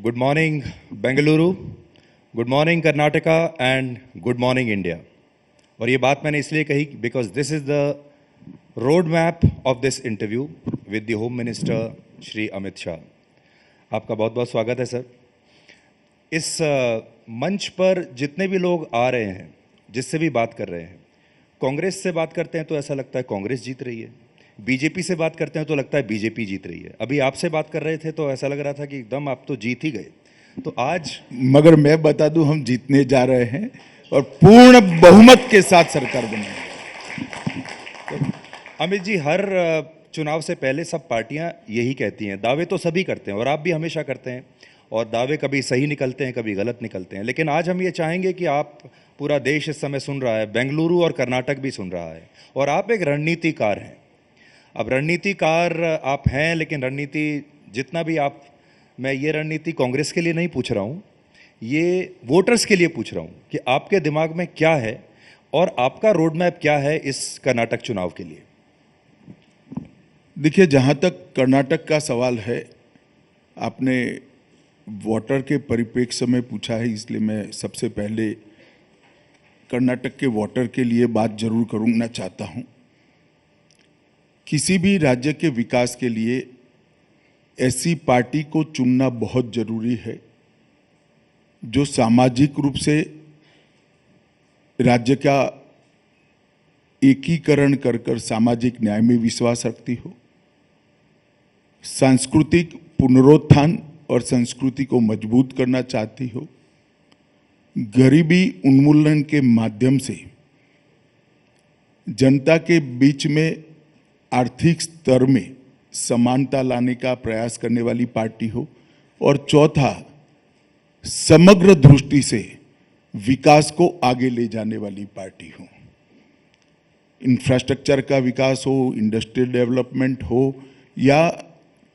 Good morning Bengaluru, good morning Karnataka and good morning India. और ये बात मैंने इसलिए कही because this is the road map of this interview with the home minister Shri Amit Shah. आपका बहुत बहुत स्वागत है सर। इस मंच पर जितने भी लोग आ रहे हैं, जिससे भी बात कर रहे हैं, कांग्रेस से बात करते हैं तो ऐसा लगता है कांग्रेस जीत रही है, बीजेपी से बात करते हैं तो लगता है बीजेपी जीत रही है। अभी आपसे बात कर रहे थे तो ऐसा लग रहा था कि एकदम आप तो जीत ही गए। तो आज मगर मैं बता दूं, हम जीतने जा रहे हैं और पूर्ण बहुमत के साथ सरकार बनाएंगे। तो अमित जी, हर चुनाव से पहले सब पार्टियां यही कहती हैं, दावे तो सभी करते हैं और आप भी हमेशा करते हैं, और दावे कभी सही निकलते हैं कभी गलत निकलते हैं। लेकिन आज हम ये चाहेंगे कि आप, पूरा देश इस समय सुन रहा है, बेंगलुरु और कर्नाटक भी सुन रहा है, और आप एक रणनीतिकार हैं। अब रणनीतिकार आप हैं, लेकिन रणनीति जितना भी आप, मैं ये रणनीति कांग्रेस के लिए नहीं पूछ रहा हूँ, ये वोटर्स के लिए पूछ रहा हूँ कि आपके दिमाग में क्या है और आपका रोड मैप क्या है इस कर्नाटक चुनाव के लिए। देखिए, जहां तक कर्नाटक का सवाल है, आपने वोटर के परिप्रेक्ष्य में पूछा है, इसलिए मैं सबसे पहले कर्नाटक के वोटर के लिए बात जरूर करना चाहता हूं। किसी भी राज्य के विकास के लिए ऐसी पार्टी को चुनना बहुत जरूरी है जो सामाजिक रूप से राज्य का एकीकरण कर कर सामाजिक न्याय में विश्वास रखती हो, सांस्कृतिक पुनरुत्थान और संस्कृति को मजबूत करना चाहती हो, गरीबी उन्मूलन के माध्यम से जनता के बीच में आर्थिक स्तर में समानता लाने का प्रयास करने वाली पार्टी हो, और चौथा, समग्र दृष्टि से विकास को आगे ले जाने वाली पार्टी हो। इंफ्रास्ट्रक्चर का विकास हो, इंडस्ट्रियल डेवलपमेंट हो, या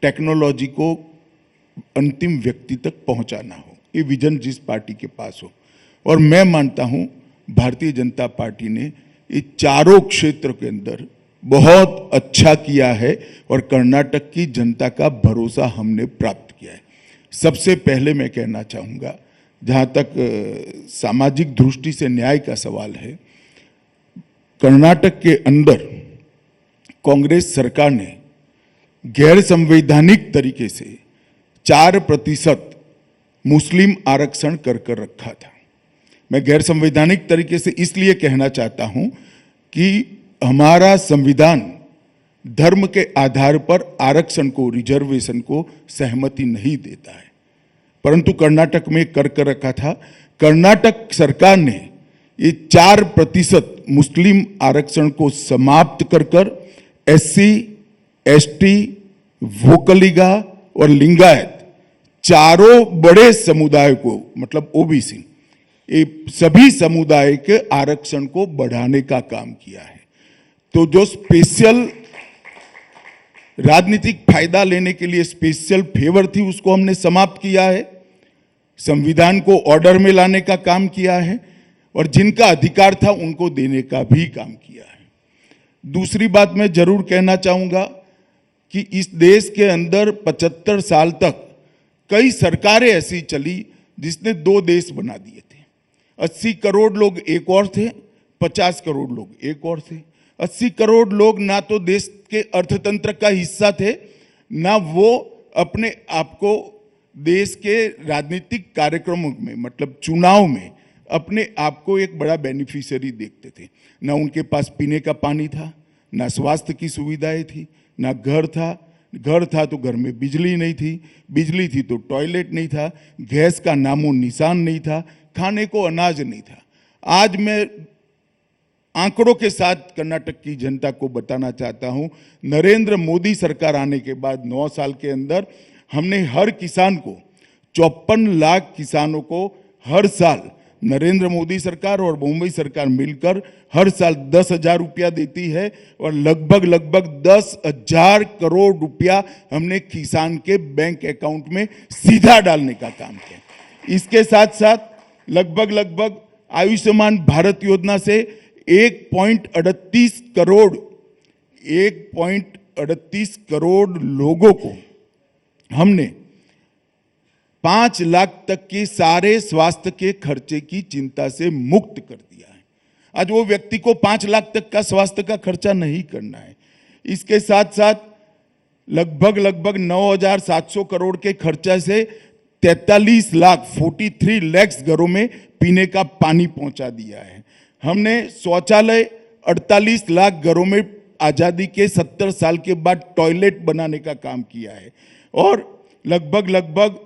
टेक्नोलॉजी को अंतिम व्यक्ति तक पहुंचाना हो, ये विजन जिस पार्टी के पास हो। और मैं मानता हूं भारतीय जनता पार्टी ने ये चारों क्षेत्र के अंदर बहुत अच्छा किया है और कर्नाटक की जनता का भरोसा हमने प्राप्त किया है। सबसे पहले मैं कहना चाहूँगा, जहाँ तक सामाजिक दृष्टि से न्याय का सवाल है, कर्नाटक के अंदर कांग्रेस सरकार ने गैर संवैधानिक तरीके से 4% मुस्लिम आरक्षण कर रखा था। मैं गैर संवैधानिक तरीके से इसलिए कहना चाहता हूं कि हमारा संविधान धर्म के आधार पर आरक्षण को, रिजर्वेशन को सहमति नहीं देता है, परंतु कर्नाटक में कर रखा था। कर्नाटक सरकार ने ये 4% मुस्लिम आरक्षण को समाप्त कर SC, ST, वोकलिगा और लिंगायत चारों बड़े समुदाय को, मतलब OBC, ये सभी समुदाय के आरक्षण को बढ़ाने का काम किया है। तो जो स्पेशल राजनीतिक फायदा लेने के लिए स्पेशल फेवर थी, उसको हमने समाप्त किया है, संविधान को ऑर्डर में लाने का काम किया है, और जिनका अधिकार था उनको देने का भी काम किया है। दूसरी बात मैं जरूर कहना चाहूंगा कि इस देश के अंदर 75 साल तक कई सरकारें ऐसी चली जिसने 2 देश बना दिए थे। 80 करोड़ लोग एक और थे, 50 करोड़ लोग एक और थे। 80 करोड़ लोग ना तो देश के अर्थतंत्र का हिस्सा थे, ना वो अपने आप को देश के राजनीतिक कार्यक्रमों में, मतलब चुनाव में, अपने आप को एक बड़ा बेनिफिशियरी देखते थे। ना उनके पास पीने का पानी था, ना स्वास्थ्य की सुविधाएं थी, ना घर था। घर था तो घर में बिजली नहीं थी, बिजली थी तो टॉयलेट नहीं था, गैस का नामो निशान नहीं था, खाने को अनाज नहीं था। आज मैं आंकड़ों के साथ कर्नाटक की जनता को बताना चाहता हूं, नरेंद्र मोदी सरकार आने के बाद 9 साल के अंदर हमने हर किसान को, 54 लाख किसानों को हर साल, नरेंद्र मोदी सरकार और मुंबई सरकार मिलकर हर साल 10,000 रुपया देती है, और लगभग 10,000 करोड़ रुपया हमने किसान के बैंक अकाउंट में सीधा डालने का काम किया। इसके साथ साथ लगभग आयुष्मान भारत योजना से 1.38 करोड़ लोगों को हमने 5 लाख तक के सारे स्वास्थ्य के खर्चे की चिंता से मुक्त कर दिया है। आज वो व्यक्ति को 5 लाख तक का स्वास्थ्य का खर्चा नहीं करना है। इसके साथ साथ लगभग 9,700 करोड़ के खर्चा से 43 लाख घरों में पीने का पानी पहुंचा दिया है। हमने शौचालय 48 लाख घरों में आजादी के 70 साल के बाद टॉयलेट बनाने का काम किया है और लगभग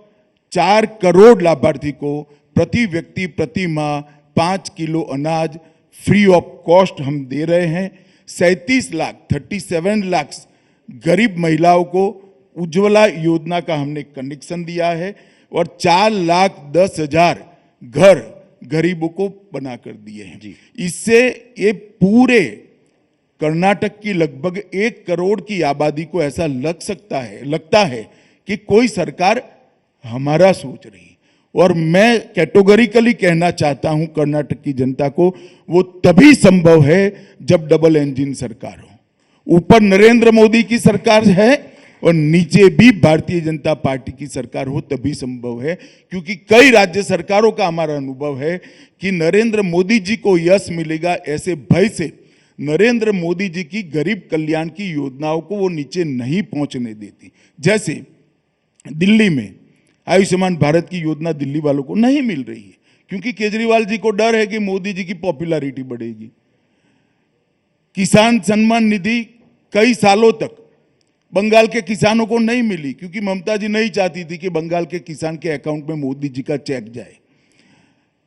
4 करोड़ लाभार्थी को प्रति व्यक्ति प्रति माह 5 किलो अनाज फ्री ऑफ कॉस्ट हम दे रहे हैं। 37 लाख गरीब महिलाओं को उज्ज्वला योजना का हमने कनेक्शन दिया है और 4,10,000 घर गरीबों को बना कर दिए हैं। इससे ये पूरे कर्नाटक की लगभग 1 करोड़ की आबादी को ऐसा लगता है कि कोई सरकार हमारा सोच रही है। और मैं कैटेगोरिकली कहना चाहता हूं कर्नाटक की जनता को, वो तभी संभव है जब डबल इंजन सरकार हो। ऊपर नरेंद्र मोदी की सरकार है और नीचे भी भारतीय जनता पार्टी की सरकार हो, तभी संभव है। क्योंकि कई राज्य सरकारों का हमारा अनुभव है कि नरेंद्र मोदी जी को यश मिलेगा ऐसे भय से नरेंद्र मोदी जी की गरीब कल्याण की योजनाओं को वो नीचे नहीं पहुंचने देती। जैसे दिल्ली में आयुष्मान भारत की योजना दिल्ली वालों को नहीं मिल रही है क्योंकि केजरीवाल जी को डर है कि मोदी जी की पॉपुलैरिटी बढ़ेगी। किसान सम्मान निधि कई सालों तक बंगाल के किसानों को नहीं मिली क्योंकि ममता जी नहीं चाहती थी कि बंगाल के किसान के अकाउंट में मोदी जी का चेक जाए।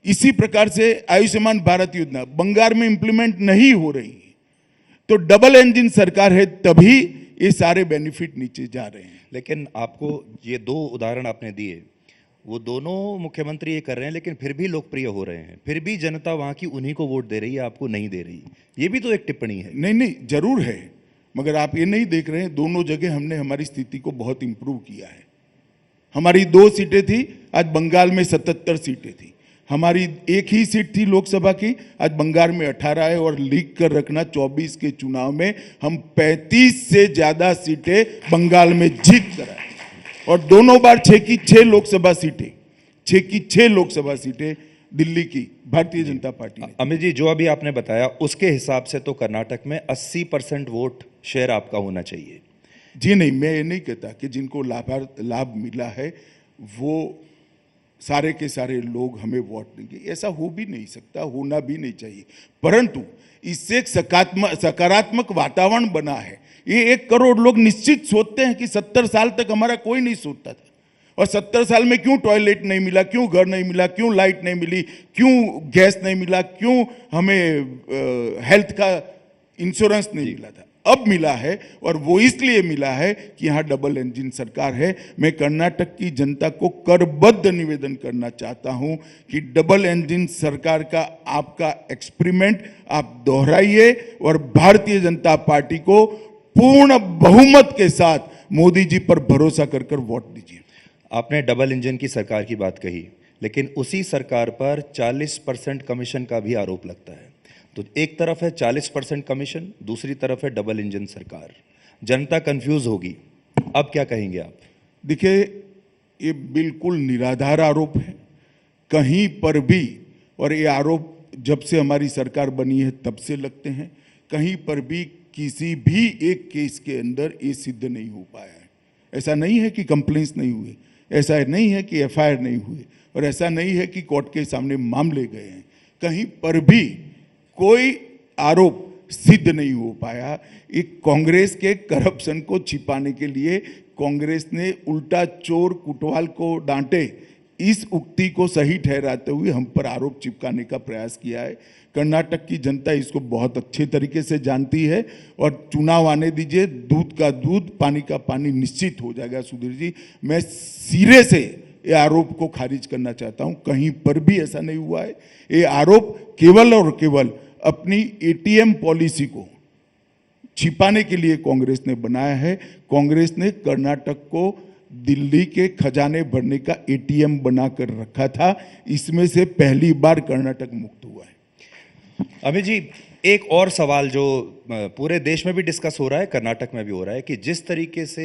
इसी प्रकार से आयुष्मान भारत योजना बंगाल में इंप्लीमेंट नहीं हो रही है। तो डबल इंजन सरकार है तभी ये सारे बेनिफिट नीचे जा रहे हैं। लेकिन आपको ये 2 उदाहरण आपने दिए, वो दोनों मुख्यमंत्री ये कर रहे हैं लेकिन फिर भी लोकप्रिय हो रहे हैं, फिर भी जनता वहां की उन्हीं को वोट दे रही है, आपको नहीं दे रही। ये भी तो एक टिप्पणी है। नहीं, जरूर है, मगर आप ये नहीं देख रहे हैं दोनों जगह हमने हमारी स्थिति को बहुत इंप्रूव किया है। हमारी 2 सीटें थी, आज बंगाल में 77 सीटें थी। हमारी 1 ही सीट थी लोकसभा की, आज बंगाल में 18 है। और लिख कर रखना 24 के चुनाव में हम 35 से ज्यादा सीटें बंगाल में जीत कर आए और दोनों बार 6 की 6 लोकसभा सीटें दिल्ली की भारतीय जनता पार्टी ने। अमित जी, जो अभी आपने बताया उसके हिसाब से तो कर्नाटक में 80% वोट शेयर आपका होना चाहिए। जी नहीं, मैं ये नहीं कहता कि जिनको लाभ मिला है वो सारे के सारे लोग हमें वोट देंगे, ऐसा हो भी नहीं सकता, होना भी नहीं चाहिए। परंतु इससे एक सकारात्मक वातावरण बना है। ये 1 करोड़ लोग निश्चित सोचते हैं कि 70 साल तक हमारा कोई नहीं सोचता था और 70 साल में क्यों टॉयलेट नहीं मिला, क्यों घर नहीं मिला, क्यों लाइट नहीं मिली, क्यों गैस नहीं मिला, क्यों हमें हेल्थ का इंश्योरेंस नहीं मिला था। अब मिला है और वो इसलिए मिला है कि यहाँ डबल इंजन सरकार है। मैं कर्नाटक की जनता को करबद्ध निवेदन करना चाहता हूं कि डबल इंजन सरकार का आपका एक्सपेरिमेंट आप दोहराइए और भारतीय जनता पार्टी को पूर्ण बहुमत के साथ मोदी जी पर भरोसा कर वोट दीजिए। आपने डबल इंजन की सरकार की बात कही, लेकिन उसी सरकार पर 40% कमीशन का भी आरोप लगता है। तो एक तरफ है 40% कमीशन, दूसरी तरफ है डबल इंजन सरकार। जनता कंफ्यूज होगी, अब क्या कहेंगे आप? देखिए, ये बिल्कुल निराधार आरोप है कहीं पर भी, और ये आरोप जब से हमारी सरकार बनी है तब से लगते हैं। कहीं पर भी किसी भी एक केस के अंदर ये सिद्ध नहीं हो पाया है। ऐसा नहीं है कि कंप्लेंट्स नहीं हुए, ऐसा नहीं है कि एफआईआर नहीं हुए, और ऐसा नहीं है कि कोर्ट के सामने मामले गए हैं। कहीं पर भी कोई आरोप सिद्ध नहीं हो पाया। एक कांग्रेस के करप्शन को छिपाने के लिए कांग्रेस ने उल्टा चोर कुटवाल को डांटे, इस उक्ति को सही ठहराते हुए हम पर आरोप चिपकाने का प्रयास किया है। कर्नाटक की जनता इसको बहुत अच्छे तरीके से जानती है और चुनाव आने दीजिए, दूध का दूध पानी का पानी निश्चित हो जाएगा। सुधीर जी, मैं सिरे से ये आरोप को खारिज करना चाहता हूं, कहीं पर भी ऐसा नहीं हुआ है। ये आरोप केवल और केवल अपनी एटीएम पॉलिसी को छिपाने के लिए कांग्रेस ने बनाया है। कांग्रेस ने कर्नाटक को दिल्ली के खजाने भरने का एटीएम बनाकर रखा था, इसमें से पहली बार कर्नाटक मुक्त हुआ है। अमित जी, एक और सवाल जो पूरे देश में भी डिस्कस हो रहा है, कर्नाटक में भी हो रहा है, कि जिस तरीके से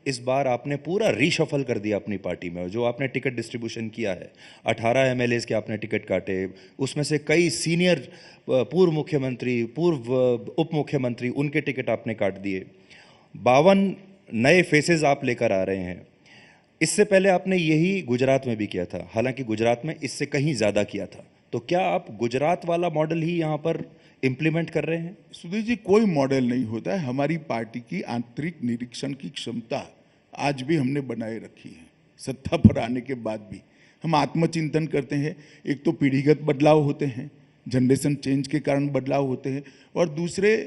इस बार आपने पूरा रीशफल कर दिया अपनी पार्टी में, जो आपने टिकट डिस्ट्रीब्यूशन किया है, 18 एमएलएज के आपने टिकट काटे, उसमें से कई सीनियर पूर्व मुख्यमंत्री, पूर्व उप मुख्यमंत्री, उनके टिकट आपने काट दिए, 52 नए फेसेस आप लेकर आ रहे हैं। इससे पहले आपने यही गुजरात में भी किया था, हालांकि गुजरात में इससे कहीं ज़्यादा किया था। तो क्या आप गुजरात वाला मॉडल ही यहाँ पर इम्प्लीमेंट कर रहे हैं? सुधीर जी, कोई मॉडल नहीं होता है। हमारी पार्टी की आंतरिक निरीक्षण की क्षमता आज भी हमने बनाए रखी है। सत्ता पर आने के बाद भी हम आत्मचिंतन करते हैं। एक तो पीढ़ीगत बदलाव होते हैं, जनरेशन चेंज के कारण बदलाव होते हैं, और दूसरे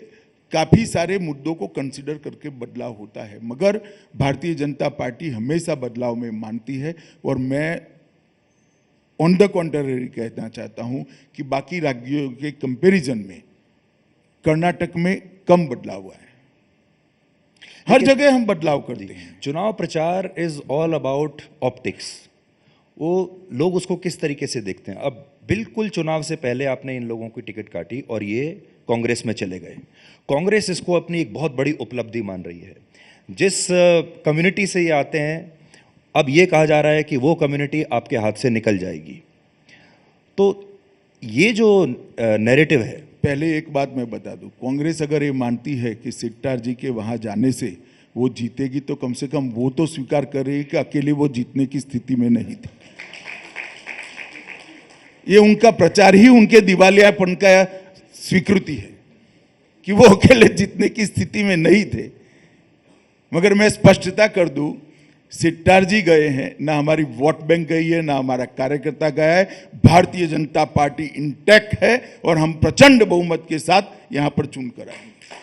काफ़ी सारे मुद्दों को कंसिडर करके बदलाव होता है। मगर भारतीय जनता पार्टी हमेशा बदलाव में मानती है, और मैं ऑन द कॉन्ट्ररी कहना चाहता हूं कि बाकी राज्यों के कंपैरिजन में कर्नाटक में कम बदलाव हुआ है। हर जगह हम बदलाव करते हैं। चुनाव प्रचार इज ऑल अबाउट ऑप्टिक्स। वो लोग उसको किस तरीके से देखते हैं। अब बिल्कुल चुनाव से पहले आपने इन लोगों की टिकट काटी और ये कांग्रेस में चले गए। कांग्रेस इसको अपनी एक बहुत बड़ी उपलब्धि मान रही है। जिस कम्युनिटी से ये आते हैं, अब ये कहा जा रहा है कि वो कम्युनिटी आपके हाथ से निकल जाएगी। तो ये जो नैरेटिव है, पहले एक बात मैं बता दूं, कांग्रेस अगर ये मानती है कि सिट्टार जी के वहां जाने से वो जीतेगी, तो कम से कम वो तो स्वीकार करेगी कि अकेले वो जीतने की स्थिति में नहीं थी। ये उनका प्रचार ही उनके दिवालियापन का स्वीकृति है कि वो अकेले जीतने की स्थिति में नहीं थे। मगर मैं स्पष्टता कर दूं, सिट्टार जी गए हैं, ना हमारी वोट बैंक गई है, ना हमारा कार्यकर्ता गया है। भारतीय जनता पार्टी इंटैक्ट है और हम प्रचंड बहुमत के साथ यहां पर चुन कर आएंगे।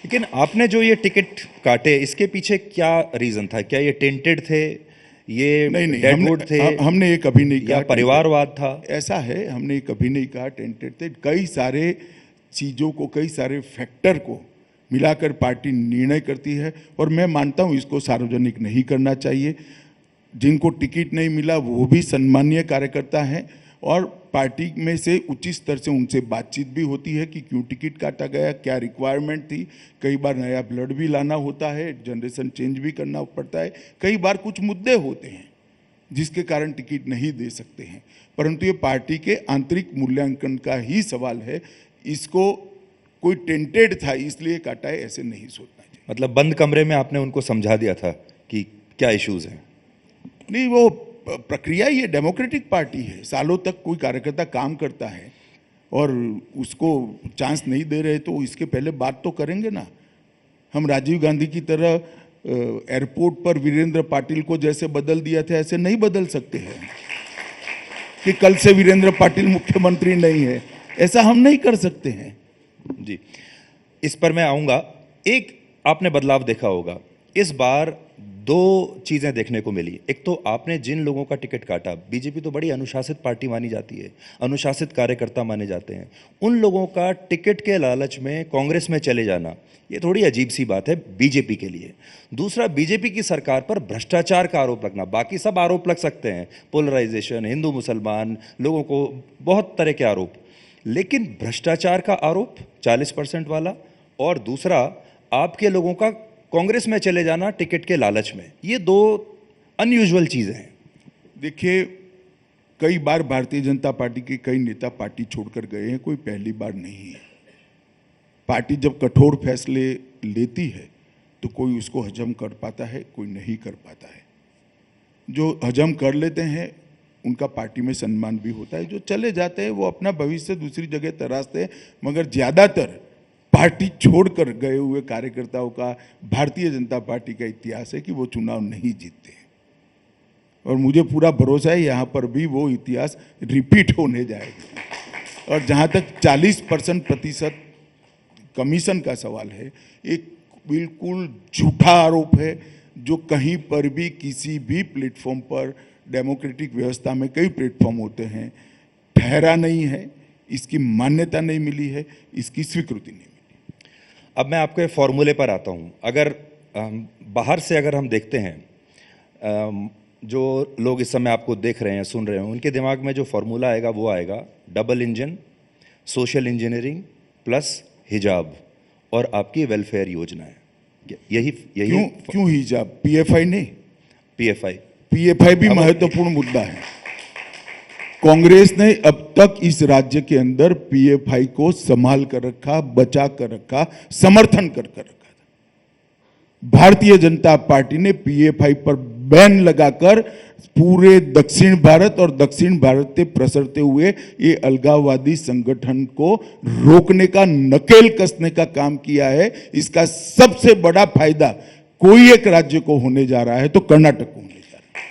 लेकिन आपने जो ये टिकट काटे, इसके पीछे क्या रीजन था? क्या ये टेंटेड थे, ये नहीं, डेडवुड थे? हमने ये कभी नहीं कहा परिवारवाद था। ऐसा है, हमने कभी नहीं कहा टेंटेड थे। कई सारे चीज़ों को, कई सारे फैक्टर को मिलाकर पार्टी निर्णय करती है, और मैं मानता हूं इसको सार्वजनिक नहीं करना चाहिए। जिनको टिकट नहीं मिला वो भी सम्मानीय कार्यकर्ता हैं, और पार्टी में से उचित स्तर से उनसे बातचीत भी होती है कि क्यों टिकट काटा गया, क्या रिक्वायरमेंट थी। कई बार नया ब्लड भी लाना होता है, जनरेशन चेंज भी करना पड़ता है, कई बार कुछ मुद्दे होते हैं जिसके कारण टिकट नहीं दे सकते हैं। परंतु ये पार्टी के आंतरिक मूल्यांकन का ही सवाल है। इसको कोई टेंटेड था इसलिए काटा है, ऐसे नहीं सोचना चाहिए। मतलब बंद कमरे में आपने उनको समझा दिया था कि क्या इश्यूज हैं? नहीं, वो प्रक्रिया, ये डेमोक्रेटिक पार्टी है। सालों तक कोई कार्यकर्ता काम करता है और उसको चांस नहीं दे रहे, तो इसके पहले बात तो करेंगे ना। हम राजीव गांधी की तरह एयरपोर्ट पर वीरेंद्र पाटिल को जैसे बदल दिया था, ऐसे नहीं बदल सकते हैं कि कल से वीरेंद्र पाटिल मुख्यमंत्री नहीं है। ऐसा हम नहीं कर सकते हैं। जी, इस पर मैं आऊंगा। एक आपने बदलाव देखा होगा, इस बार दो चीजें देखने को मिली। एक तो आपने जिन लोगों का टिकट काटा, बीजेपी तो बड़ी अनुशासित पार्टी मानी जाती है, अनुशासित कार्यकर्ता माने जाते हैं, उन लोगों का टिकट के लालच में कांग्रेस में चले जाना, ये थोड़ी अजीब सी बात है बीजेपी के लिए। दूसरा, बीजेपी की सरकार पर भ्रष्टाचार का आरोप लगना। बाकी सब आरोप लग सकते हैं, पोलराइजेशन, हिंदू मुसलमान, लोगों को बहुत तरह के आरोप, लेकिन भ्रष्टाचार का आरोप 40% वाला, और दूसरा आपके लोगों का कांग्रेस में चले जाना टिकट के लालच में, ये दो अनयूजुअल चीजें हैं। देखिए, कई बार भारतीय जनता पार्टी के कई नेता पार्टी छोड़कर गए हैं, कोई पहली बार नहीं है। पार्टी जब कठोर फैसले लेती है तो कोई उसको हजम कर पाता है, कोई नहीं कर पाता है। जो हजम कर लेते हैं उनका पार्टी में सम्मान भी होता है, जो चले जाते हैं वो अपना भविष्य दूसरी जगह तराशते हैं। मगर ज़्यादातर पार्टी छोड़कर गए हुए कार्यकर्ताओं का भारतीय जनता पार्टी का इतिहास है कि वो चुनाव नहीं जीतते हैं, और मुझे पूरा भरोसा है यहाँ पर भी वो इतिहास रिपीट होने जाएगा। और जहाँ तक 40% कमीशन का सवाल है, एक बिल्कुल झूठा आरोप है जो कहीं पर भी किसी भी प्लेटफॉर्म पर, डेमोक्रेटिक व्यवस्था में कई प्लेटफॉर्म होते हैं, ठहरा नहीं है, इसकी मान्यता नहीं मिली है, इसकी स्वीकृति नहीं मिली। अब मैं आपके फॉर्मूले पर आता हूं। अगर बाहर से अगर हम देखते हैं, जो लोग इस समय आपको देख रहे हैं, सुन रहे हैं, उनके दिमाग में जो फॉर्मूला आएगा वो आएगा double engine, social engineering plus हिजाब और आपकी वेलफेयर योजनाएं, यही क्यों यही क्यों हिजाब? पीएफआई नहीं? पीएफआई। पीएफआई भी महत्वपूर्ण मुद्दा है। कांग्रेस ने अब तक इस राज्य के अंदर पीएफआई को संभाल कर रखा, बचा कर रखा, समर्थन कर रखा था। भारतीय जनता पार्टी ने पीएफआई पर बैन लगाकर पूरे दक्षिण भारत और दक्षिण भारत से प्रसरते हुए ये अलगाववादी संगठन को रोकने का, नकेल कसने का काम किया है। इसका सबसे बड़ा फायदा कोई एक राज्य को होने जा रहा है तो कर्नाटक को होने जा रहा है।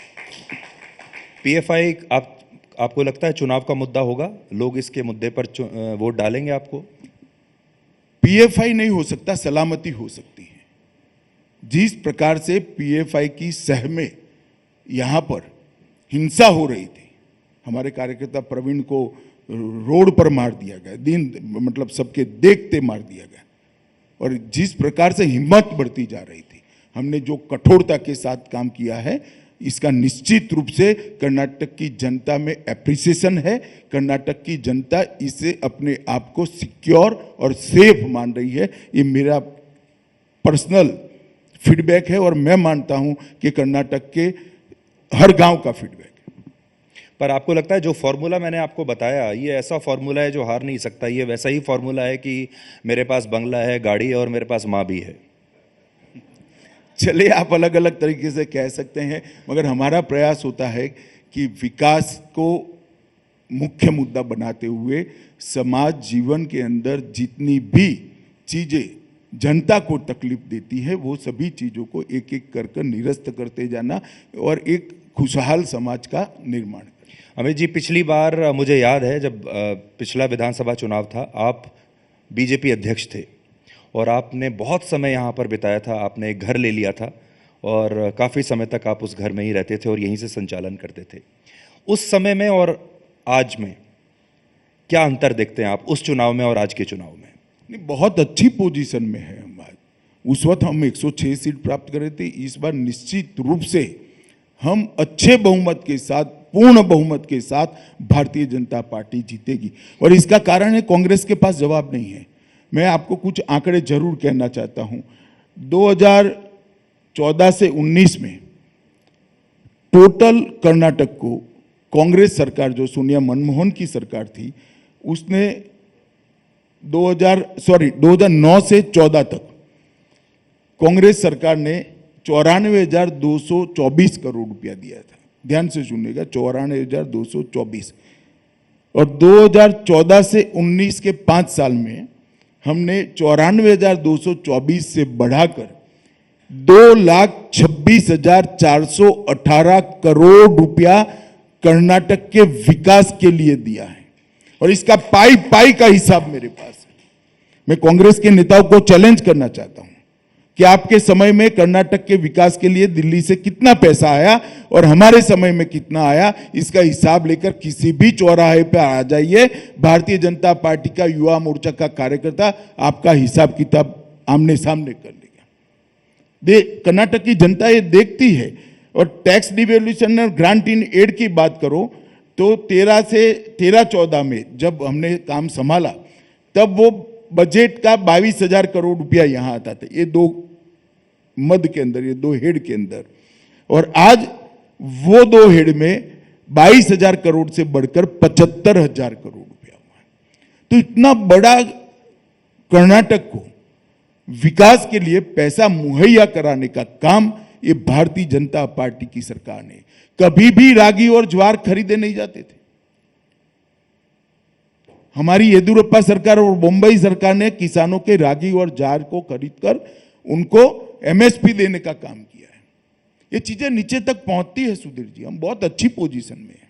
पीएफआई आपको लगता है चुनाव का मुद्दा होगा? लोग इसके मुद्दे पर वोट डालेंगे आपको? पीएफआई नहीं हो सकता, सलामती हो सकती है। जिस प्रकार से पीएफआई की सह में यहां पर हिंसा हो रही थी, हमारे कार्यकर्ता प्रवीण को रोड पर मार दिया गया, मतलब सबके देखते मार दिया गया, और जिस प्रकार से हिम्मत बढ़ती जा रही थी, हमने जो कठोरता के साथ काम किया है, इसका निश्चित रूप से कर्नाटक की जनता में एप्रिसिएशन है। कर्नाटक की जनता इसे अपने आप को सिक्योर और सेफ मान रही है। ये मेरा पर्सनल फीडबैक है और मैं मानता हूं कि कर्नाटक के हर गांव का फीडबैक है। पर आपको लगता है जो फॉर्मूला मैंने आपको बताया, ये ऐसा फॉर्मूला है जो हार नहीं सकता? ये वैसा ही फॉर्मूला है कि मेरे पास बंगला है, गाड़ी है और मेरे पास माँ भी है? चलिए, आप अलग अलग तरीके से कह सकते हैं, मगर हमारा प्रयास होता है कि विकास को मुख्य मुद्दा बनाते हुए समाज जीवन के अंदर जितनी भी चीजें जनता को तकलीफ देती है, वो सभी चीजों को एक एक कर निरस्त करते जाना और एक खुशहाल समाज का निर्माण करना। अमित जी, पिछली बार मुझे याद है जब पिछला विधानसभा चुनाव था, आप बीजेपी अध्यक्ष थे और आपने बहुत समय यहाँ पर बिताया था। आपने एक घर ले लिया था और काफ़ी समय तक आप उस घर में ही रहते थे और यहीं से संचालन करते थे। उस समय में और आज में क्या अंतर देखते हैं आप, उस चुनाव में और आज के चुनाव में? नहीं, बहुत अच्छी पोजीशन में है हम आज। उस वक्त हम 106 सीट प्राप्त कर रहे थे। इस बार निश्चित रूप से हम अच्छे बहुमत के साथ, पूर्ण बहुमत के साथ भारतीय जनता पार्टी जीतेगी, और इसका कारण है कांग्रेस के पास जवाब नहीं है। मैं आपको कुछ आंकड़े जरूर कहना चाहता हूं। 2014 से 19 में टोटल कर्नाटक को कांग्रेस सरकार, जो सोनिया मनमोहन की सरकार थी, उसने 2009 से 14 तक कांग्रेस सरकार ने 94,224 करोड़ रुपया दिया था। ध्यान से सुनिएगा, 94,224। और 2014 से 19 के 5 साल में हमने 94,224 से बढ़ाकर 2,26,418 करोड़ रुपया कर्नाटक के विकास के लिए दिया है, और इसका पाई पाई का हिसाब मेरे पास है। मैं कांग्रेस के नेताओं को चैलेंज करना चाहता हूं कि आपके समय में कर्नाटक के विकास के लिए दिल्ली से कितना पैसा आया और हमारे समय में कितना आया, इसका हिसाब लेकर किसी भी चौराहे पर आ जाइए। भारतीय जनता पार्टी का युवा मोर्चा का कार्यकर्ता आपका हिसाब किताब आमने सामने कर लेगा। कर्नाटक की जनता ये देखती है। और टैक्स डिवैल्यूएशन और ग्रांट इन एड की बात करो तो 13-14 में जब हमने काम संभाला, तब वो बजट का 22,000 करोड़ रुपया यहां आता था, ये 2 मद के अंदर, ये 2 हेड के अंदर। और आज वो 2 हेड में 22,000 करोड़ से बढ़कर 75,000 करोड़ रुपया हुआ है। तो इतना बड़ा कर्नाटक को विकास के लिए पैसा मुहैया कराने का काम ये भारतीय जनता पार्टी की सरकार ने। कभी भी रागी और ज्वार खरीदे नहीं जाते थे। हमारी येदियुरप्पा सरकार और मुंबई सरकार ने किसानों के रागी और ज्वार को खरीदकर उनको एमएसपी देने का काम किया है। ये चीजें नीचे तक पहुंचती है सुधीर जी, हम बहुत अच्छी पोजीशन में हैं।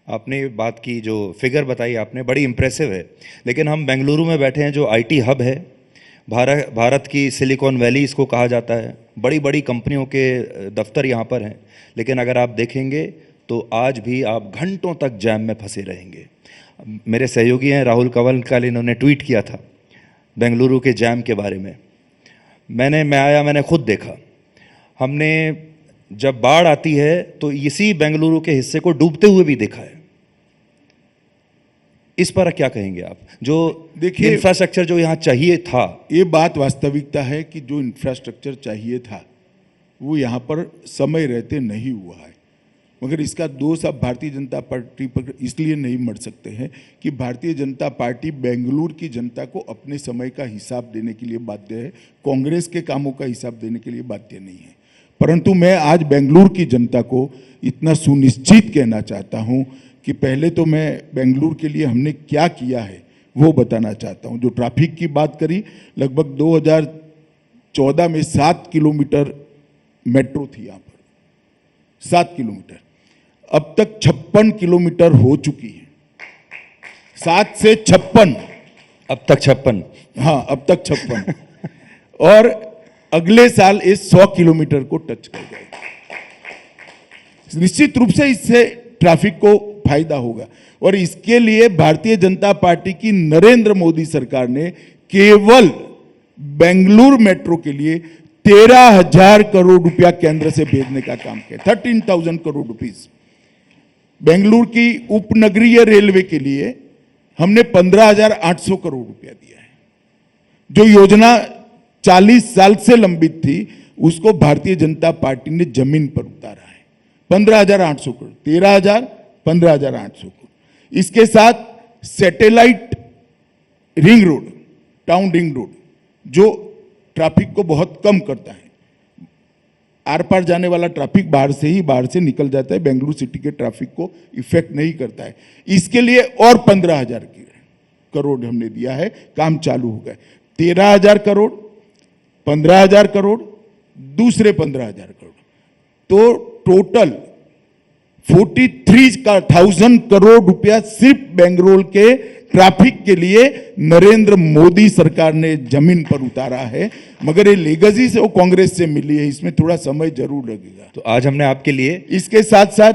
आपने बात की, जो फिगर बताई आपने, बड़ी इंप्रेसिव है। लेकिन हम बेंगलुरु में बैठे हैं, जो आईटी हब है, भारत की सिलिकॉन वैली इसको कहा जाता है। बड़ी बड़ी कंपनियों के दफ्तर यहाँ पर हैं, लेकिन अगर आप देखेंगे तो आज भी आप घंटों तक जैम में फंसे रहेंगे। मेरे सहयोगी हैं राहुल कंवल, कल इन्होंने ट्वीट किया था बेंगलुरु के जैम के बारे में। मैंने खुद देखा। हमने जब बाढ़ आती है तो इसी बेंगलुरु के हिस्से को डूबते हुए भी देखा है। इस पर क्या कहेंगे आप? जो देखिए, इंफ्रास्ट्रक्चर जो यहाँ चाहिए था, ये बात वास्तविकता है कि जो इंफ्रास्ट्रक्चर चाहिए था वो यहाँ पर समय रहते नहीं हुआ है। मगर इसका दोष आप भारतीय जनता पार्टी पर इसलिए नहीं मर सकते हैं कि भारतीय जनता पार्टी बेंगलुरु की जनता को अपने समय का हिसाब देने के लिए बाध्य है, कांग्रेस के कामों का हिसाब देने के लिए बाध्य नहीं है। परंतु मैं आज बेंगलुरु की जनता को इतना सुनिश्चित कहना चाहता हूं कि पहले तो मैं बेंगलुरु के लिए हमने क्या किया है वो बताना चाहता हूं। जो ट्रैफिक की बात करी, लगभग 2014 में 7 किलोमीटर मेट्रो थी यहाँ पर, 7 किलोमीटर, अब तक 56 किलोमीटर हो चुकी है। 7 से 56, अब तक 56। हाँ, अब तक 56 और अगले साल इस 100 किलोमीटर को टच कर जाएगा। निश्चित रूप से इससे ट्रैफिक को फायदा होगा और इसके लिए भारतीय जनता पार्टी की नरेंद्र मोदी सरकार ने केवल बेंगलुरु मेट्रो के लिए 13,000 करोड़ रुपया केंद्र से भेजने का काम किया। 13,000 करोड़ रुपीस। बेंगलुरु की उपनगरीय रेलवे के लिए हमने 15,800 करोड़ रुपया दिया है। जो योजना 40 साल से लंबित थी उसको भारतीय जनता पार्टी ने जमीन पर उतारा है। 15,800 करोड़, 13,000, 15,800 करोड़। इसके साथ satellite ring road, town ring road, जो ट्रैफिक को बहुत कम करता है, आर पार जाने वाला ट्रैफिक बाहर से निकल जाता है, बेंगलुरु सिटी के ट्रैफिक को इफेक्ट नहीं करता है। इसके लिए और 15,000 करोड़ हमने दिया है, काम चालू हो गया। 13,000 करोड़, 15,000 करोड़, दूसरे 15,000 करोड़, तो टोटल 43,000 करोड़ रुपया सिर्फ बेंगलुरु के ट्रैफिक के लिए नरेंद्र मोदी सरकार ने जमीन पर उतारा है। मगर ये लेगेसी से वो कांग्रेस से मिली है, इसमें थोड़ा समय जरूर लगेगा। तो आज हमने आपके लिए इसके साथ साथ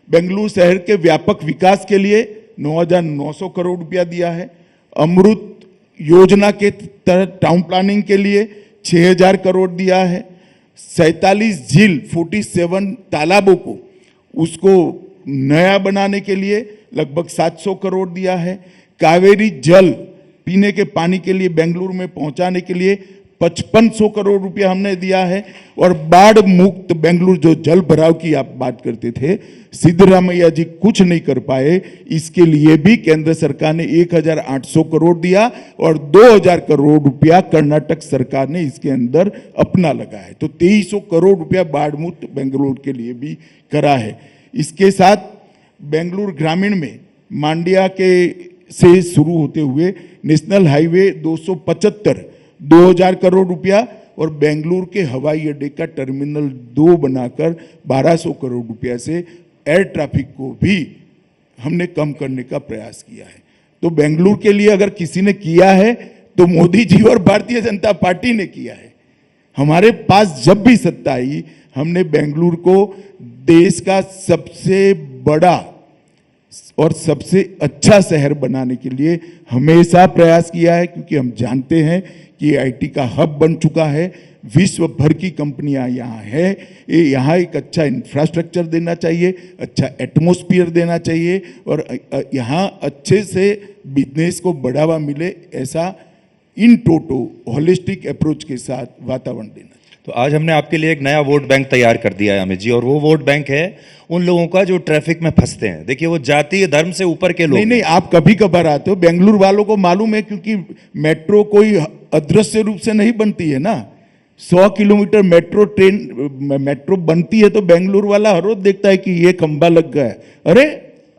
बेंगलुरु शहर के व्यापक विकास के लिए 9,900 करोड़ रुपया दिया है। अमृत योजना के तहत टाउन प्लानिंग के लिए 6,000 करोड़ दिया है। 47 झील, 47 तालाबों को उसको नया बनाने के लिए लगभग 700 करोड़ दिया है। कावेरी जल पीने के पानी के लिए बेंगलुरु में पहुंचाने के लिए 5500 करोड़ रुपया हमने दिया है। और बाढ़ मुक्त बेंगलुरु, जो जल भराव की आप बात करते थे, सिद्धरामैया जी कुछ नहीं कर पाए, इसके लिए भी केंद्र सरकार ने 1,800 करोड़ दिया और 2,000 करोड़ रुपया कर्नाटक सरकार ने इसके अंदर अपना लगाया है। तो 2,300 करोड़ रुपया बाढ़ मुक्त बेंगलुरु के लिए भी करा है। इसके साथ बेंगलुरु ग्रामीण में मांड्या के से शुरू होते हुए नेशनल हाईवे 275, 2,000 करोड़ रुपया और बेंगलुरु के हवाई अड्डे का टर्मिनल 2 बनाकर 1,200 करोड़ रुपया से एयर ट्रैफिक को भी हमने कम करने का प्रयास किया है। तो बेंगलुरु के लिए अगर किसी ने किया है तो मोदी जी और भारतीय जनता पार्टी ने किया है। हमारे पास जब भी सत्ता आई, हमने बेंगलुरु को देश का सबसे बड़ा और सबसे अच्छा शहर बनाने के लिए हमेशा प्रयास किया है, क्योंकि हम जानते हैं कि आईटी का हब बन चुका है। विश्व भर की कंपनियां यहाँ है। यहाँ एक अच्छा इंफ्रास्ट्रक्चर देना चाहिए, अच्छा एटमॉस्फेयर देना चाहिए और यहाँ अच्छे से बिजनेस को बढ़ावा मिले, ऐसा इन टोटो होलिस्टिक अप्रोच के साथ वातावरण देना। तो आज हमने आपके लिए एक नया वोट बैंक तैयार कर दिया है अमित जी, और वो वोट बैंक है उन लोगों का जो ट्रैफिक में फंसते हैं। देखिए, वो जातीय धर्म से ऊपर के लोग नहीं, आप कभी कभार आते हो, बेंगलुरु वालों को मालूम है, क्योंकि मेट्रो कोई अदृश्य रूप से नहीं बनती है ना। 100 किलोमीटर मेट्रो बनती है तो बेंगलुरु वाला हर रोज देखता है कि ये खंभा लग गया है, अरे